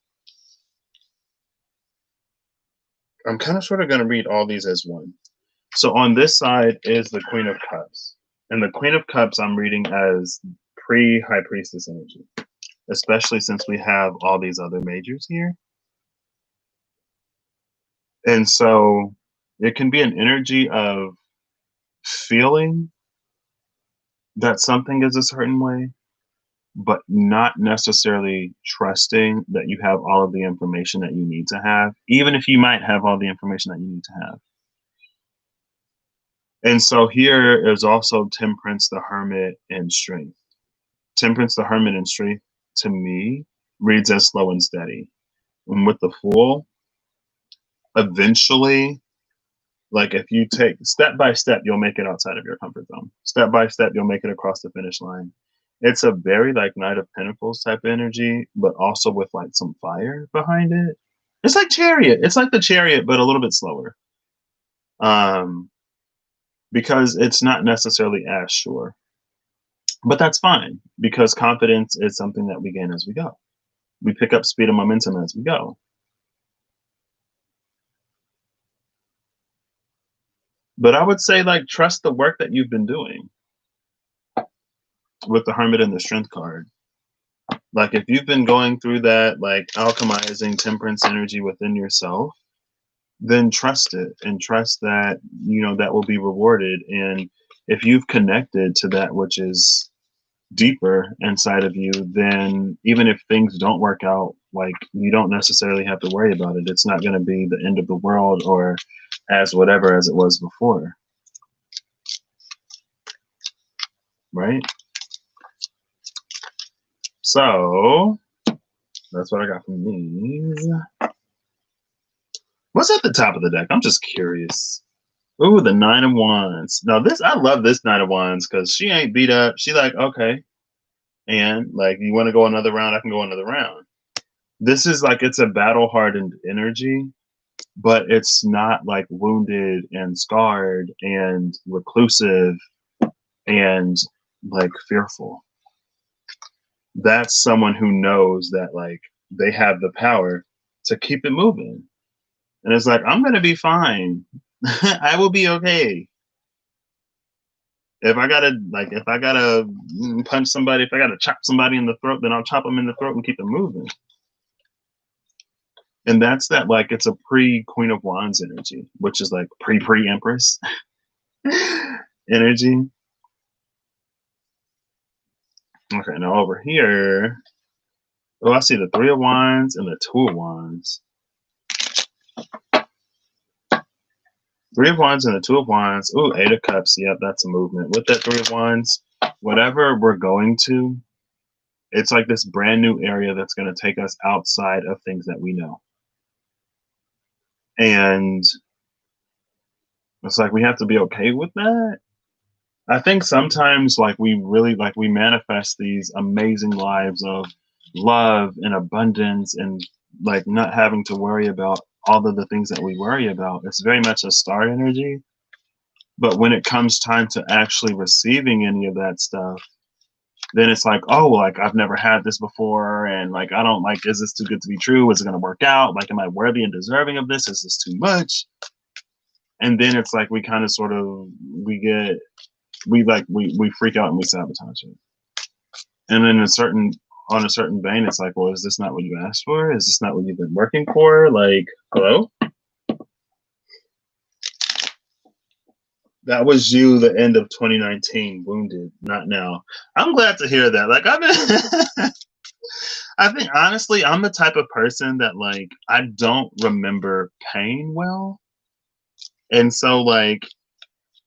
I'm kind of sort of going to read all these as one. So on this side is the Queen of Cups. And the Queen of Cups I'm reading as pre-High Priestess energy, especially since we have all these other majors here. And so it can be an energy of feeling that something is a certain way, but not necessarily trusting that you have all of the information that you need to have, even if you might have all the information that you need to have. And so here is also Temperance, the Hermit, and Strength. Temperance, the Hermit, and Strength, to me, reads as slow and steady. And with the Fool, eventually, like if you take step by step, you'll make it outside of your comfort zone. Step by step, you'll make it across the finish line. It's a very like Knight of Pentacles type energy, but also with like some fire behind it. It's like Chariot. It's like the Chariot, but a little bit slower. Because it's not necessarily as sure. But that's fine, because confidence is something that we gain as we go. We pick up speed and momentum as we go. But I would say, like, trust the work that you've been doing with the Hermit and the Strength card. Like, if you've been going through that, like, alchemizing temperance energy within yourself, then trust it and trust that, you know, that will be rewarded. And if you've connected to that which is deeper inside of you, then even if things don't work out, like you don't necessarily have to worry about it. It's not going to be the end of the world or as whatever as it was before. Right? So that's what I got from these. What's at the top of the deck? I'm just curious. Ooh, the Nine of Wands. Now this, I love this Nine of Wands because she ain't beat up. She like, okay. And like, you want to go another round? I can go another round. This is like, it's a battle-hardened energy, but it's not like wounded and scarred and reclusive and like fearful. that's someone who knows that like they have the power to keep it moving. And it's like, I'm gonna be fine. I will be okay. If I gotta punch somebody, if I gotta chop somebody in the throat, then I'll chop them in the throat and keep it moving. And that's that, like, it's a pre-Queen of Wands energy, which is like pre-Empress energy. Okay, now over here, oh, I see the Three of Wands and the Two of Wands. Three of Wands and the Two of Wands. Ooh, Eight of Cups. Yep, that's a movement. With that Three of Wands, whatever we're going to, it's like this brand new area that's going to take us outside of things that we know. And it's like we have to be okay with that. I think sometimes like we really like we manifest these amazing lives of love and abundance and like not having to worry about all of the things that we worry about. It's very much a star energy. But when it comes time to actually receiving any of that stuff, then it's like, oh, like I've never had this before. And like, I don't like, is this too good to be true? Is it going to work out? Like, am I worthy and deserving of this? Is this too much? And then it's like, we kind of sort of, we freak out and we sabotage it. And then on a certain vein, it's like, well, is this not what you asked for? Is this not what you've been working for? Like, hello? That was you the end of 2019, wounded, not now. I'm glad to hear that. Like, I've been, I think honestly, I'm the type of person that like, I don't remember pain well. And so like,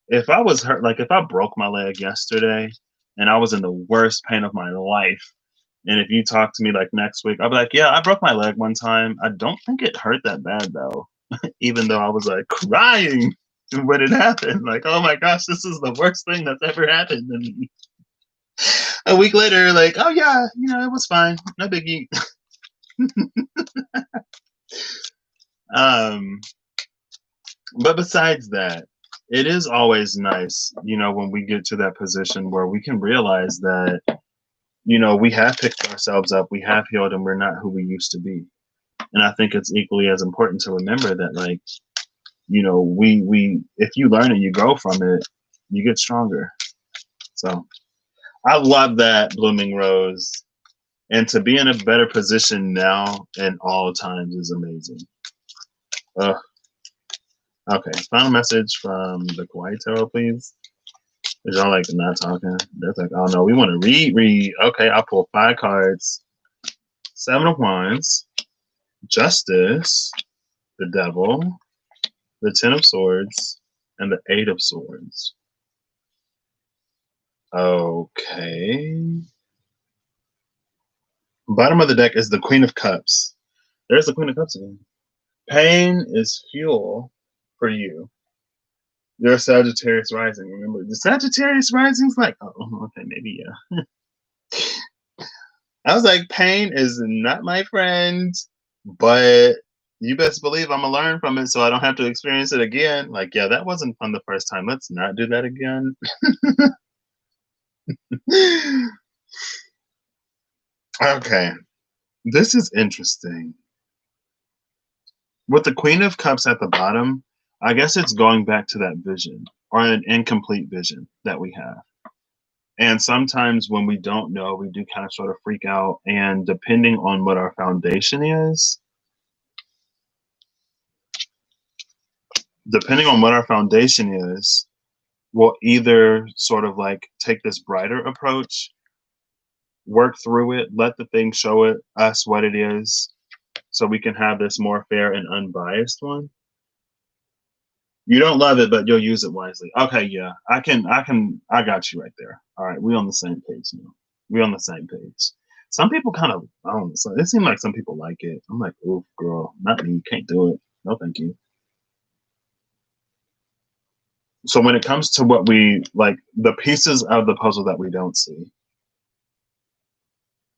if I was hurt, like if I broke my leg yesterday and I was in the worst pain of my life, and if you talk to me like next week, I'll be like, yeah, I broke my leg one time. I don't think it hurt that bad though, even though I was like crying when it happened. Like, oh my gosh, this is the worst thing that's ever happened to me. A week later, like, oh yeah, it was fine. No biggie. But besides that, it is always nice, when we get to that position where we can realize that, we have picked ourselves up, we have healed, and we're not who we used to be. And I think it's equally as important to remember that, like, we if you learn and you grow from it, you get stronger. So I love that, Blooming Rose. And to be in a better position now and all times is amazing. Okay, final message from the Kawaii Tarot, please. Is y'all like not talking? They're like, oh no, we want to read. Okay, I'll pull 5 cards. 7 of Wands, Justice, the Devil, the 10 of Swords, and the 8 of Swords. Okay. Bottom of the deck is the Queen of Cups. There's the Queen of Cups again. Pain is fuel for you. You're Sagittarius rising. Remember, the Sagittarius rising's like, oh, okay, maybe, yeah. I was like, pain is not my friend, but you best believe I'm gonna learn from it so I don't have to experience it again. Like, yeah, that wasn't fun the first time. Let's not do that again. Okay, this is interesting. With the Queen of Cups at the bottom, I guess it's going back to that vision or an incomplete vision that we have. And sometimes when we don't know, we do kind of sort of freak out. And depending on what our foundation is, we'll either sort of like take this brighter approach, work through it, let the thing show us what it is, so we can have this more fair and unbiased one. You don't love it, but you'll use it wisely. Okay, yeah, I got you right there. All right, we on the same page now. We on the same page. Some people kind of, I don't know, it seems like some people like it. I'm like, oof, girl, not me, can't do it. No, thank you. So when it comes to what we, like the pieces of the puzzle that we don't see,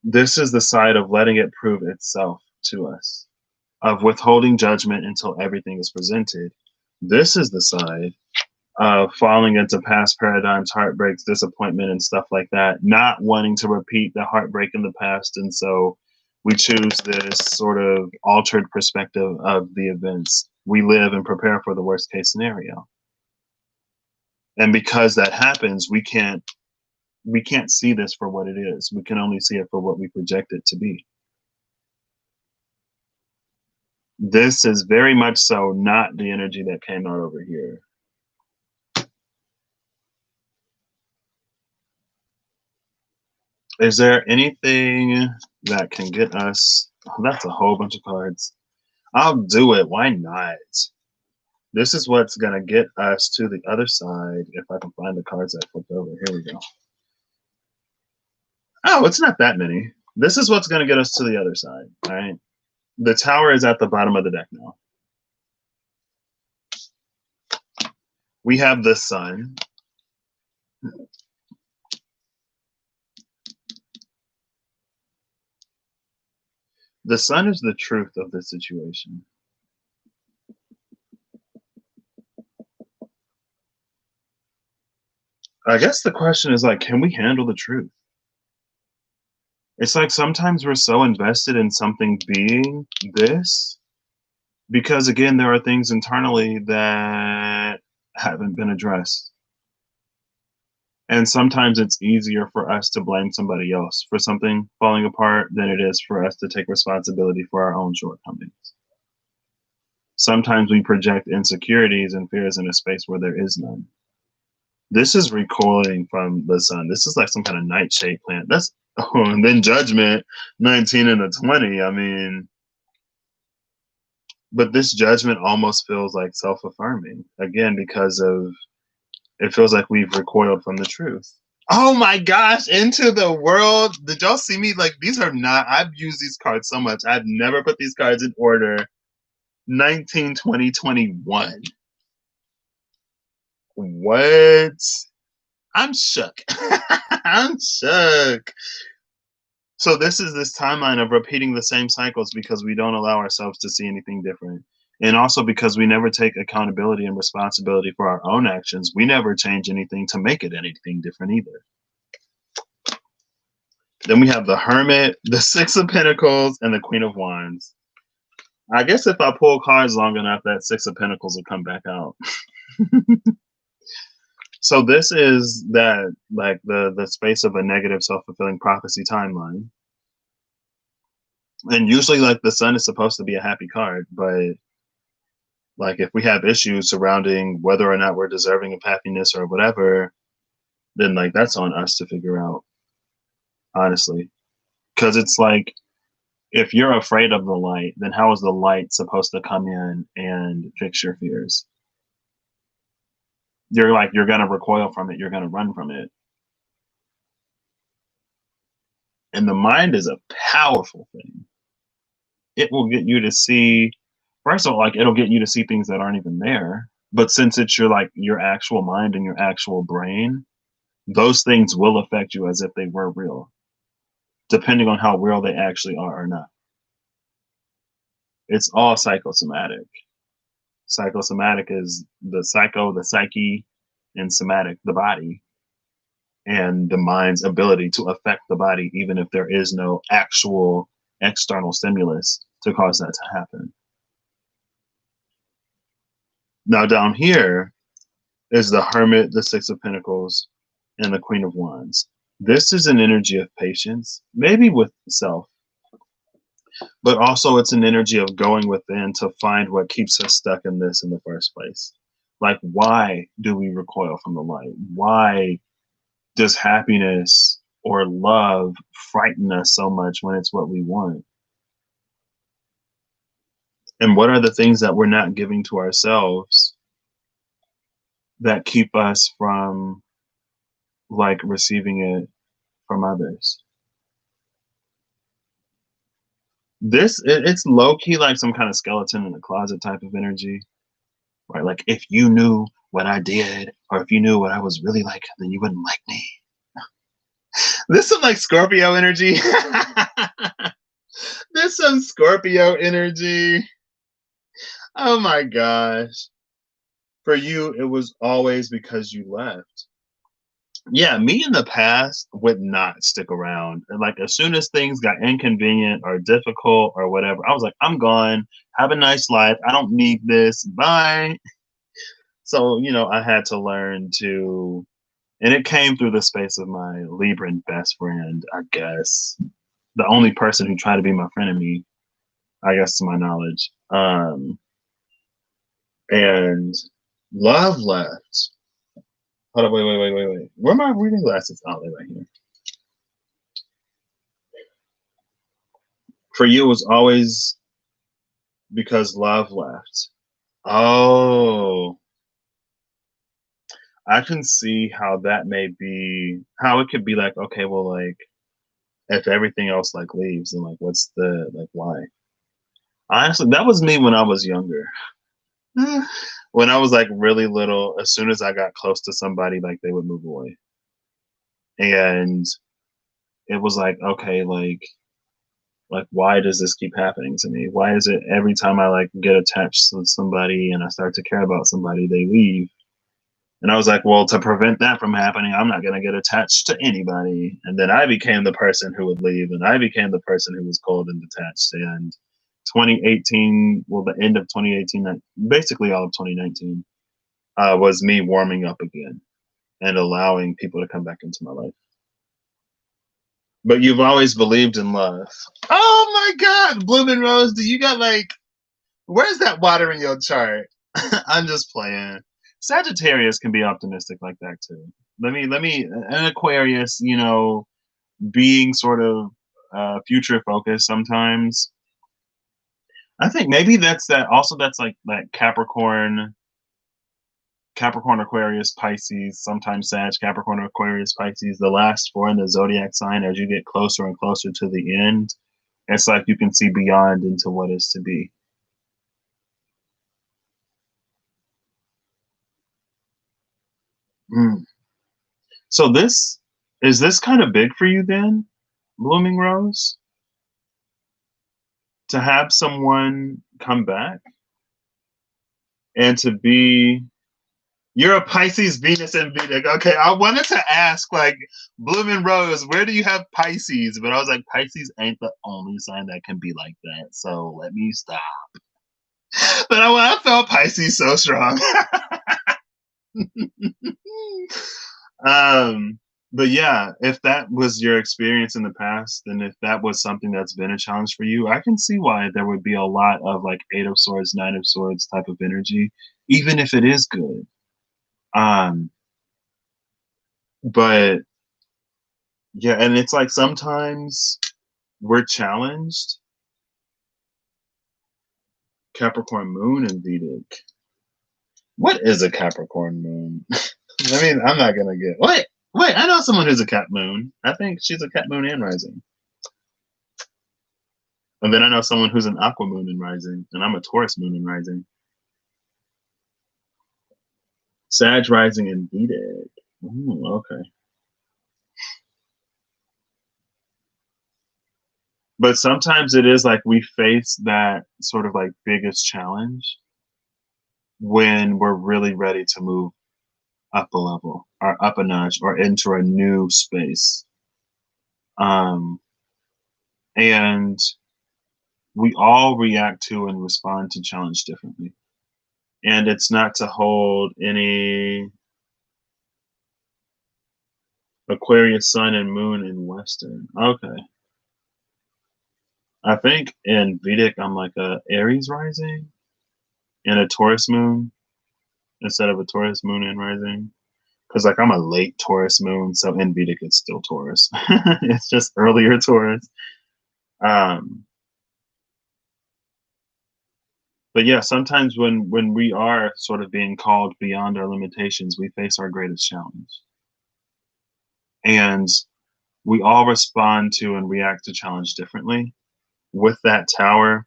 this is the side of letting it prove itself to us, of withholding judgment until everything is presented. This is the side falling into past paradigms, heartbreaks, disappointment, and stuff like that, not wanting to repeat the heartbreak in the past. And so we choose this sort of altered perspective of the events. We live and prepare for the worst case scenario. And because that happens, we can't see this for what it is. We can only see it for what we project it to be. This is very much so not the energy that came out over here. Is there anything that can get us? Oh, that's a whole bunch of cards. I'll do it. Why not? This is what's going to get us to the other side. If I can find the cards I flipped over. Here we go. Oh, it's not that many. This is what's going to get us to the other side. All right. The tower is at the bottom of the deck now. We have the sun. The sun is the truth of the situation. I guess the question is like, can we handle the truth? It's like sometimes we're so invested in something being this because, again, there are things internally that haven't been addressed. And sometimes it's easier for us to blame somebody else for something falling apart than it is for us to take responsibility for our own shortcomings. Sometimes we project insecurities and fears in a space where there is none. This is recoiling from the sun. This is like some kind of nightshade plant. That's and then judgment, 19 and a 20. I mean, but this judgment almost feels like self-affirming again because of it feels like we've recoiled from the truth. Oh my gosh, into the world. Did y'all see me? Like, these are not, I've used these cards so much. I've never put these cards in order. 19, 20, 21. What? I'm shook. I'm shook. So this is this timeline of repeating the same cycles because we don't allow ourselves to see anything different. And also because we never take accountability and responsibility for our own actions. We never change anything to make it anything different either. Then we have the Hermit, the Six of Pentacles, and the Queen of Wands. I guess if I pull cards long enough, that Six of Pentacles will come back out. So this is that, like, the space of a negative self-fulfilling prophecy timeline. And usually, like, the sun is supposed to be a happy card, but like if we have issues surrounding whether or not we're deserving of happiness or whatever, then like that's on us to figure out, honestly. Because it's like, if you're afraid of the light, then how is the light supposed to come in and fix your fears? You're gonna recoil from it, you're gonna run from it. And the mind is a powerful thing. It will get you to see, first of all, like it'll get you to see things that aren't even there. But since it's your actual mind and your actual brain, those things will affect you as if they were real, depending on how real they actually are or not. It's all psychosomatic. Psychosomatic is the psycho, the psyche, and somatic, the body, and the mind's ability to affect the body, even if there is no actual external stimulus to cause that to happen. Now, down here is the Hermit, the Six of Pentacles, and the Queen of Wands. This is an energy of patience, maybe with self, but also it's an energy of going within to find what keeps us stuck in this in the first place. Like, why do we recoil from the light? Why does happiness or love frighten us so much when it's what we want? And what are the things that we're not giving to ourselves that keep us from like receiving it from others? It's low-key like some kind of skeleton in the closet type of energy, right? Like, if you knew what I did, or if you knew what I was really like, then you wouldn't like me. This is some like Scorpio energy. This some Scorpio energy. Oh my gosh. For you, it was always because you left. Yeah, me in the past would not stick around. And like as soon as things got inconvenient or difficult or whatever, I was like, I'm gone. Have a nice life. I don't need this. Bye. So, I had to learn to, and it came through the space of my Libran best friend, I guess. The only person who tried to be my friend of me, I guess, to my knowledge. And love left. Hold on, wait. Where are my reading glasses? Oh, they're right here. For you, it was always because love left. Oh, I can see how that may be, how it could be like, okay, well, like, if everything else like leaves, then like, what's the, like, why? Honestly, that was me when I was younger. When I was like really little, as soon as I got close to somebody, like, they would move away. And it was like, okay, like why does this keep happening to me? Why is it every time I like get attached to somebody and I start to care about somebody, they leave? And I was like, well, to prevent that from happening, I'm not going to get attached to anybody. And then I became the person who would leave, and I became the person who was cold and detached. And 2018, well, the end of 2018, basically all of 2019, was me warming up again and allowing people to come back into my life. But you've always believed in love. Oh my God, Blooming Rose, do you got like, where's that water in your chart? I'm just playing. Sagittarius can be optimistic like that too. Let me, an Aquarius, being sort of future focused sometimes. I think maybe that's that. Also, that's like that Capricorn, Aquarius, Pisces, sometimes Sag, Capricorn, Aquarius, Pisces. The last four in the zodiac sign, as you get closer and closer to the end, it's like you can see beyond into what is to be. Mm. So this kind of big for you then, Blooming Rose, to have someone come back and to be, you're a Pisces, Venus, and Vedic. Okay, I wanted to ask like Blooming Rose, where do you have Pisces? But I was like, Pisces ain't the only sign that can be like that. So let me stop. But I felt Pisces so strong. um, but yeah, if that was your experience in the past, and if that was something that's been a challenge for you, I can see why there would be a lot of like Eight of Swords, Nine of Swords type of energy, even if it is good. Um, but yeah, and it's like sometimes we're challenged. Capricorn moon and Vedic. What is a Capricorn moon? I mean, I'm not gonna get wait. Wait, I know someone who's a Cap moon. I think she's a Cap moon and rising. And then I know someone who's an Aqua moon and rising, and I'm a Taurus moon and rising. Sag rising and Vedic. Ooh, okay. But sometimes it is like we face that sort of like biggest challenge when we're really ready to move up a level or up a notch or enter a new space. Um, and we all react to and respond to challenge differently. And it's not to hold any Aquarius sun and moon in Western. Okay. I think in Vedic I'm like a Aries rising and a Taurus moon instead of a Taurus moon and rising. Because like I'm a late Taurus moon, so in Vedic it's still Taurus. It's just earlier Taurus. Um, but yeah, sometimes when we are sort of being called beyond our limitations, we face our greatest challenge. And we all respond to and react to challenge differently. With that tower,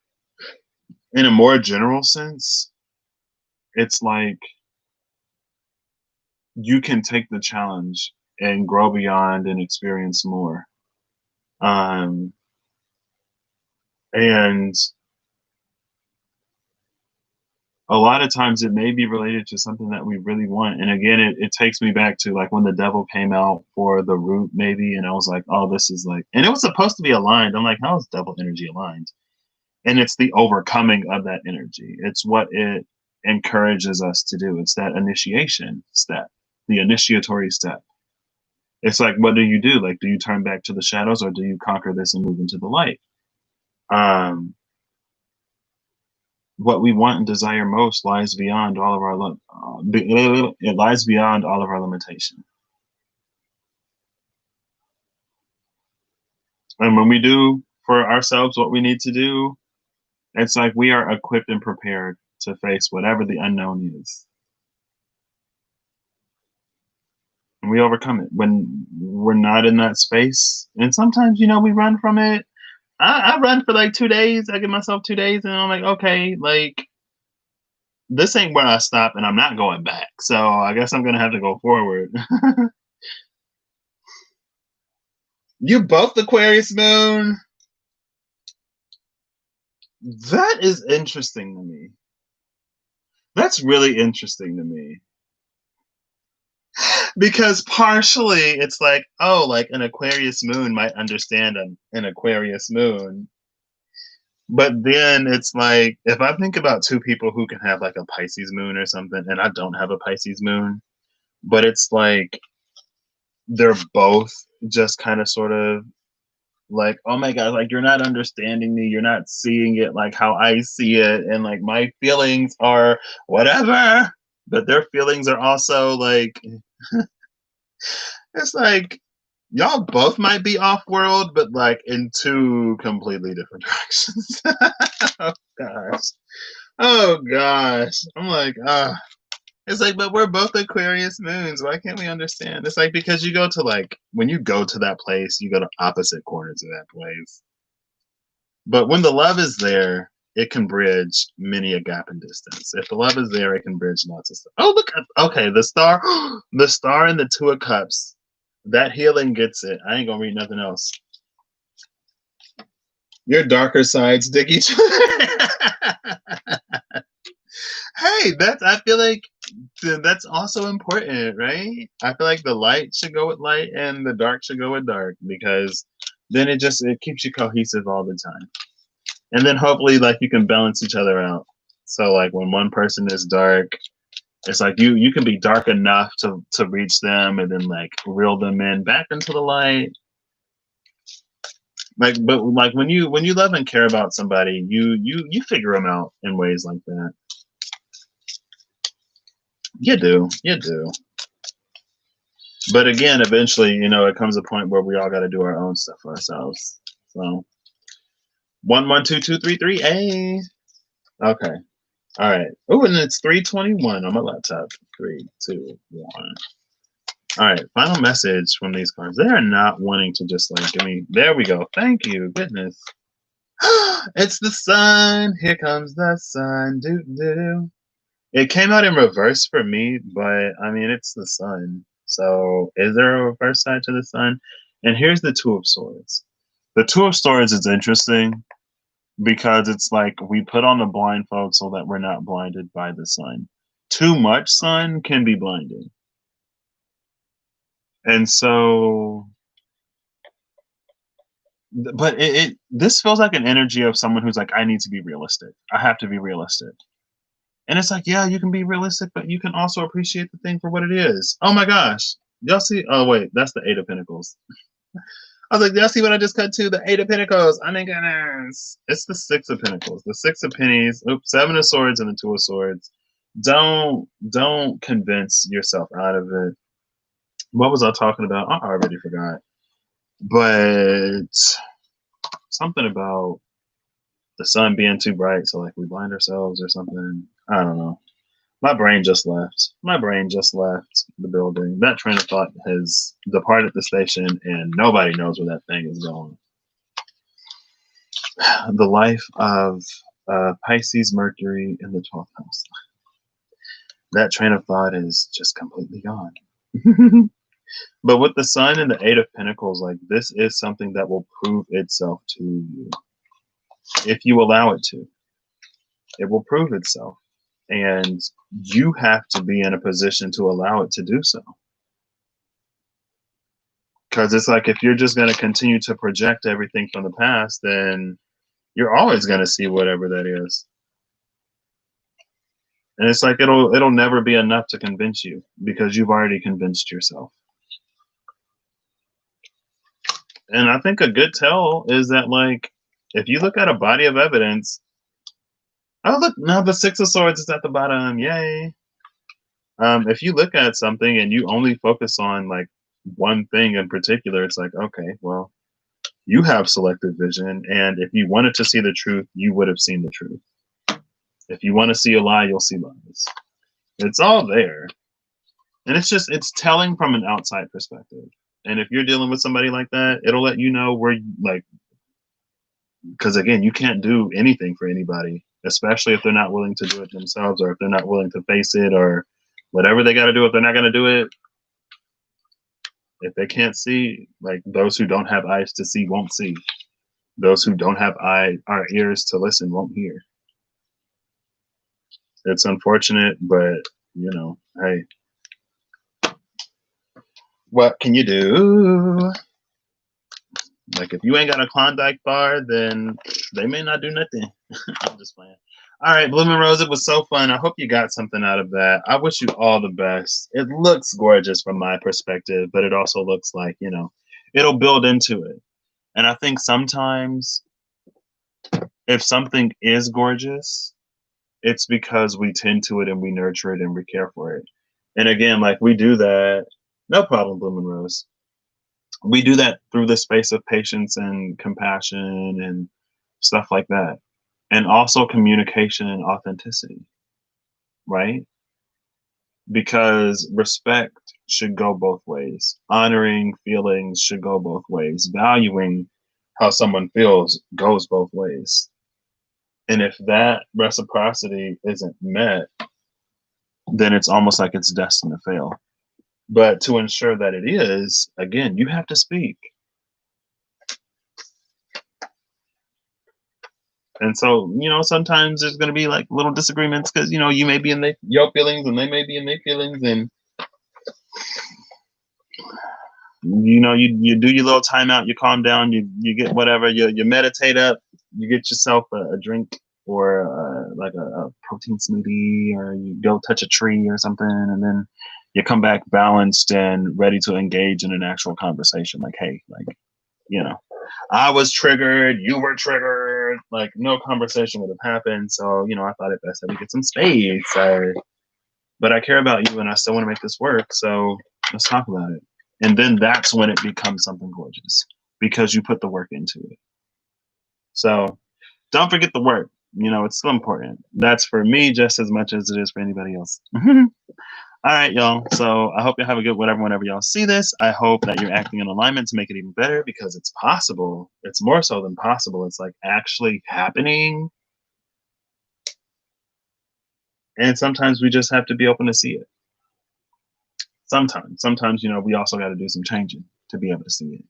in a more general sense, it's like you can take the challenge and grow beyond and experience more. Um, and a lot of times it may be related to something that we really want. And again, it takes me back to like when the devil came out for the root, maybe, and I was like, oh, this is like, and it was supposed to be aligned. I'm like, how is devil energy aligned? And it's the overcoming of that energy. It's what it encourages us to do. It's that initiation step, the initiatory step. It's like, what do you do? Like, do you turn back to the shadows or do you conquer this and move into the light? Um, what we want and desire most lies beyond all of our it lies beyond all of our limitation. And when we do for ourselves what we need to do, it's like we are equipped and prepared to face whatever the unknown is. And we overcome it when we're not in that space. And sometimes, we run from it. I run for like 2 days. I give myself 2 days and I'm like, okay, like this ain't where I stop and I'm not going back. So I guess I'm gonna have to go forward. You both Aquarius moon. That is interesting to me. That's really interesting to me. Because partially it's like, oh, like an Aquarius moon might understand an Aquarius moon. But then it's like, if I think about two people who can have like a Pisces moon or something, and I don't have a Pisces moon, but it's like they're both just kind of sort of like, oh my God, like you're not understanding me, you're not seeing it like how I see it, and like my feelings are whatever, but their feelings are also like, it's like y'all both might be off world, but like in two completely different directions. Oh gosh. Oh gosh. I'm like, it's like, but we're both Aquarius moons. Why can't we understand? It's like because you go to like when you go to that place, you go to opposite corners of that place. But when the love is there, it can bridge many a gap in distance. If the love is there, it can bridge lots of stuff. Oh, look, okay, the star, the star and the Two of Cups. That healing gets it. I ain't gonna read nothing else. Your darker sides dig each other. Hey, that's I feel like that's also important, right? I feel like the light should go with light and the dark should go with dark because then it keeps you cohesive all the time. And then hopefully like you can balance each other out. So like when one person is dark, it's like you can be dark enough to reach them and then like reel them in back into the light. Like but like when you love and care about somebody, you figure them out in ways like that. You do. But again, eventually, it comes a point where we all got to do our own stuff for ourselves. So 1 1 2 2 3 3 A. Okay. All right. Oh, and it's 3:21 on my laptop. 3 2 1. All right. Final message from these cards. They are not wanting to just like give me. There we go. Thank you. Goodness. It's the sun. Here comes the sun. Do do. It came out in reverse for me, but I mean, it's the sun. So is there a reverse side to the sun? And here's the Two of Swords. The Two of Swords is interesting because it's like we put on the blindfold so that we're not blinded by the sun. Too much sun can be blinding. And so, but this feels like an energy of someone who's like, I need to be realistic. I have to be realistic. And it's like, yeah, you can be realistic, but you can also appreciate the thing for what it is. Oh my gosh. Y'all see? Oh, wait, that's the Eight of Pentacles. I was like, y'all see what I just cut to? The Eight of Pentacles. Oh my goodness. It's the Six of Pentacles, the Six of Pennies, Seven of Swords, and the Two of Swords. Don't convince yourself out of it. What was I talking about? I already forgot. But something about the sun being too bright, so like we blind ourselves or something. I don't know. My brain just left. My brain just left the building. That train of thought has departed the station, and nobody knows where that thing is going. The life of Pisces Mercury in the 12th house. That train of thought is just completely gone. But with the sun and the Eight of Pentacles, like this is something that will prove itself to you if you allow it to. It will prove itself. And you have to be in a position to allow it to do so. Because it's like, if you're just going to continue to project everything from the past, then you're always going to see whatever that is. And it's like, it'll never be enough to convince you, because you've already convinced yourself. And I think a good tell is that, like, if you look at a body of evidence, oh, look, now the Six of Swords is at the bottom. Yay. If you look at something and you only focus on like one thing in particular, it's like, okay, well, you have selective vision. And if you wanted to see the truth, you would have seen the truth. If you want to see a lie, you'll see lies. It's all there. And it's telling from an outside perspective. And if you're dealing with somebody like that, it'll let you know where, like, because again, you can't do anything for anybody, especially if they're not willing to do it themselves, or if they're not willing to face it, or whatever they got to do. If they're not going to do it, if they can't see, like, those who don't have eyes to see won't see. Those who don't have ears to listen won't hear. It's unfortunate, but hey, what can you do? Like, if you ain't got a Klondike bar, then they may not do nothing. I'm just playing. All right, Blooming Rose, it was so fun. I hope you got something out of that. I wish you all the best. It looks gorgeous from my perspective, but it also looks like, it'll build into it. And I think sometimes if something is gorgeous, it's because we tend to it and we nurture it and we care for it. And again, like, we do that. No problem, Blooming Rose. We do that through the space of patience and compassion and stuff like that. And also communication and authenticity, right? Because respect should go both ways. Honoring feelings should go both ways. Valuing how someone feels goes both ways. And if that reciprocity isn't met, then it's almost like it's destined to fail. But to ensure that it is, again, you have to speak. And so, sometimes there's going to be like little disagreements, because, you may be in your feelings and they may be in their feelings. And, you do your little timeout, you calm down, you get whatever, you meditate up, you get yourself a drink, or like a protein smoothie, or you go touch a tree or something. And then you come back balanced and ready to engage in an actual conversation. Like, hey, like, I was triggered, you were triggered, like, no conversation would have happened. So, I thought it best that we get some space. But I care about you and I still want to make this work. So let's talk about it. And then that's when it becomes something gorgeous, because you put the work into it. So don't forget the work. It's so important. That's for me just as much as it is for anybody else. All right, y'all. So I hope you have a good whatever whenever y'all see this. I hope that you're acting in alignment to make it even better, because it's possible. It's more so than possible. It's like actually happening. And sometimes we just have to be open to see it. Sometimes, we also got to do some changing to be able to see it.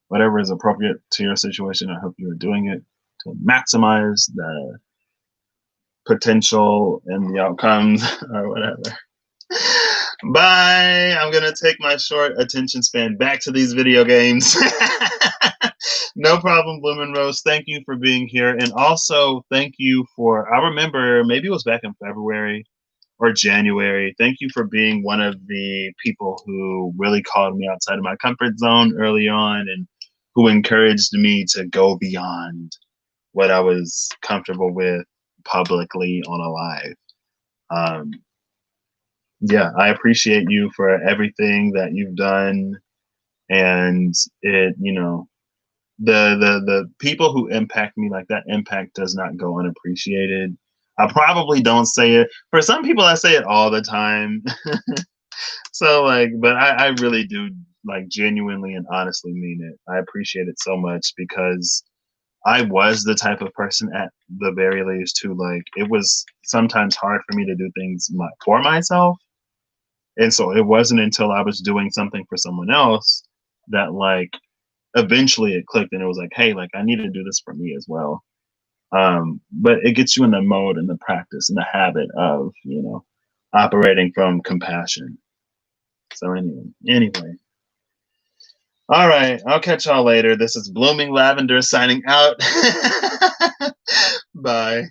Whatever is appropriate to your situation, I hope you are doing it to maximize the potential and the outcomes or whatever. Bye. I'm going to take my short attention span back to these video games. No problem, Bloomin' Rose. Thank you for being here. And also, thank you for, I remember, maybe it was back in February or January. Thank you for being one of the people who really called me outside of my comfort zone early on, and who encouraged me to go beyond what I was comfortable with publicly on a live. Yeah, I appreciate you for everything that you've done. And it, the people who impact me like that, impact does not go unappreciated. I probably don't say it. For some people, I say it all the time. So, like, but I really do, like, genuinely and honestly mean it. I appreciate it so much, because I was the type of person, at the very least, who, like, it was sometimes hard for me to do things for myself. And so it wasn't until I was doing something for someone else that, like, eventually it clicked, and it was like, hey, like, I need to do this for me as well. But it gets you in the mode and the practice and the habit of, operating from compassion. So anyway. All right, I'll catch y'all later. This is Blooming Lavender signing out. Bye.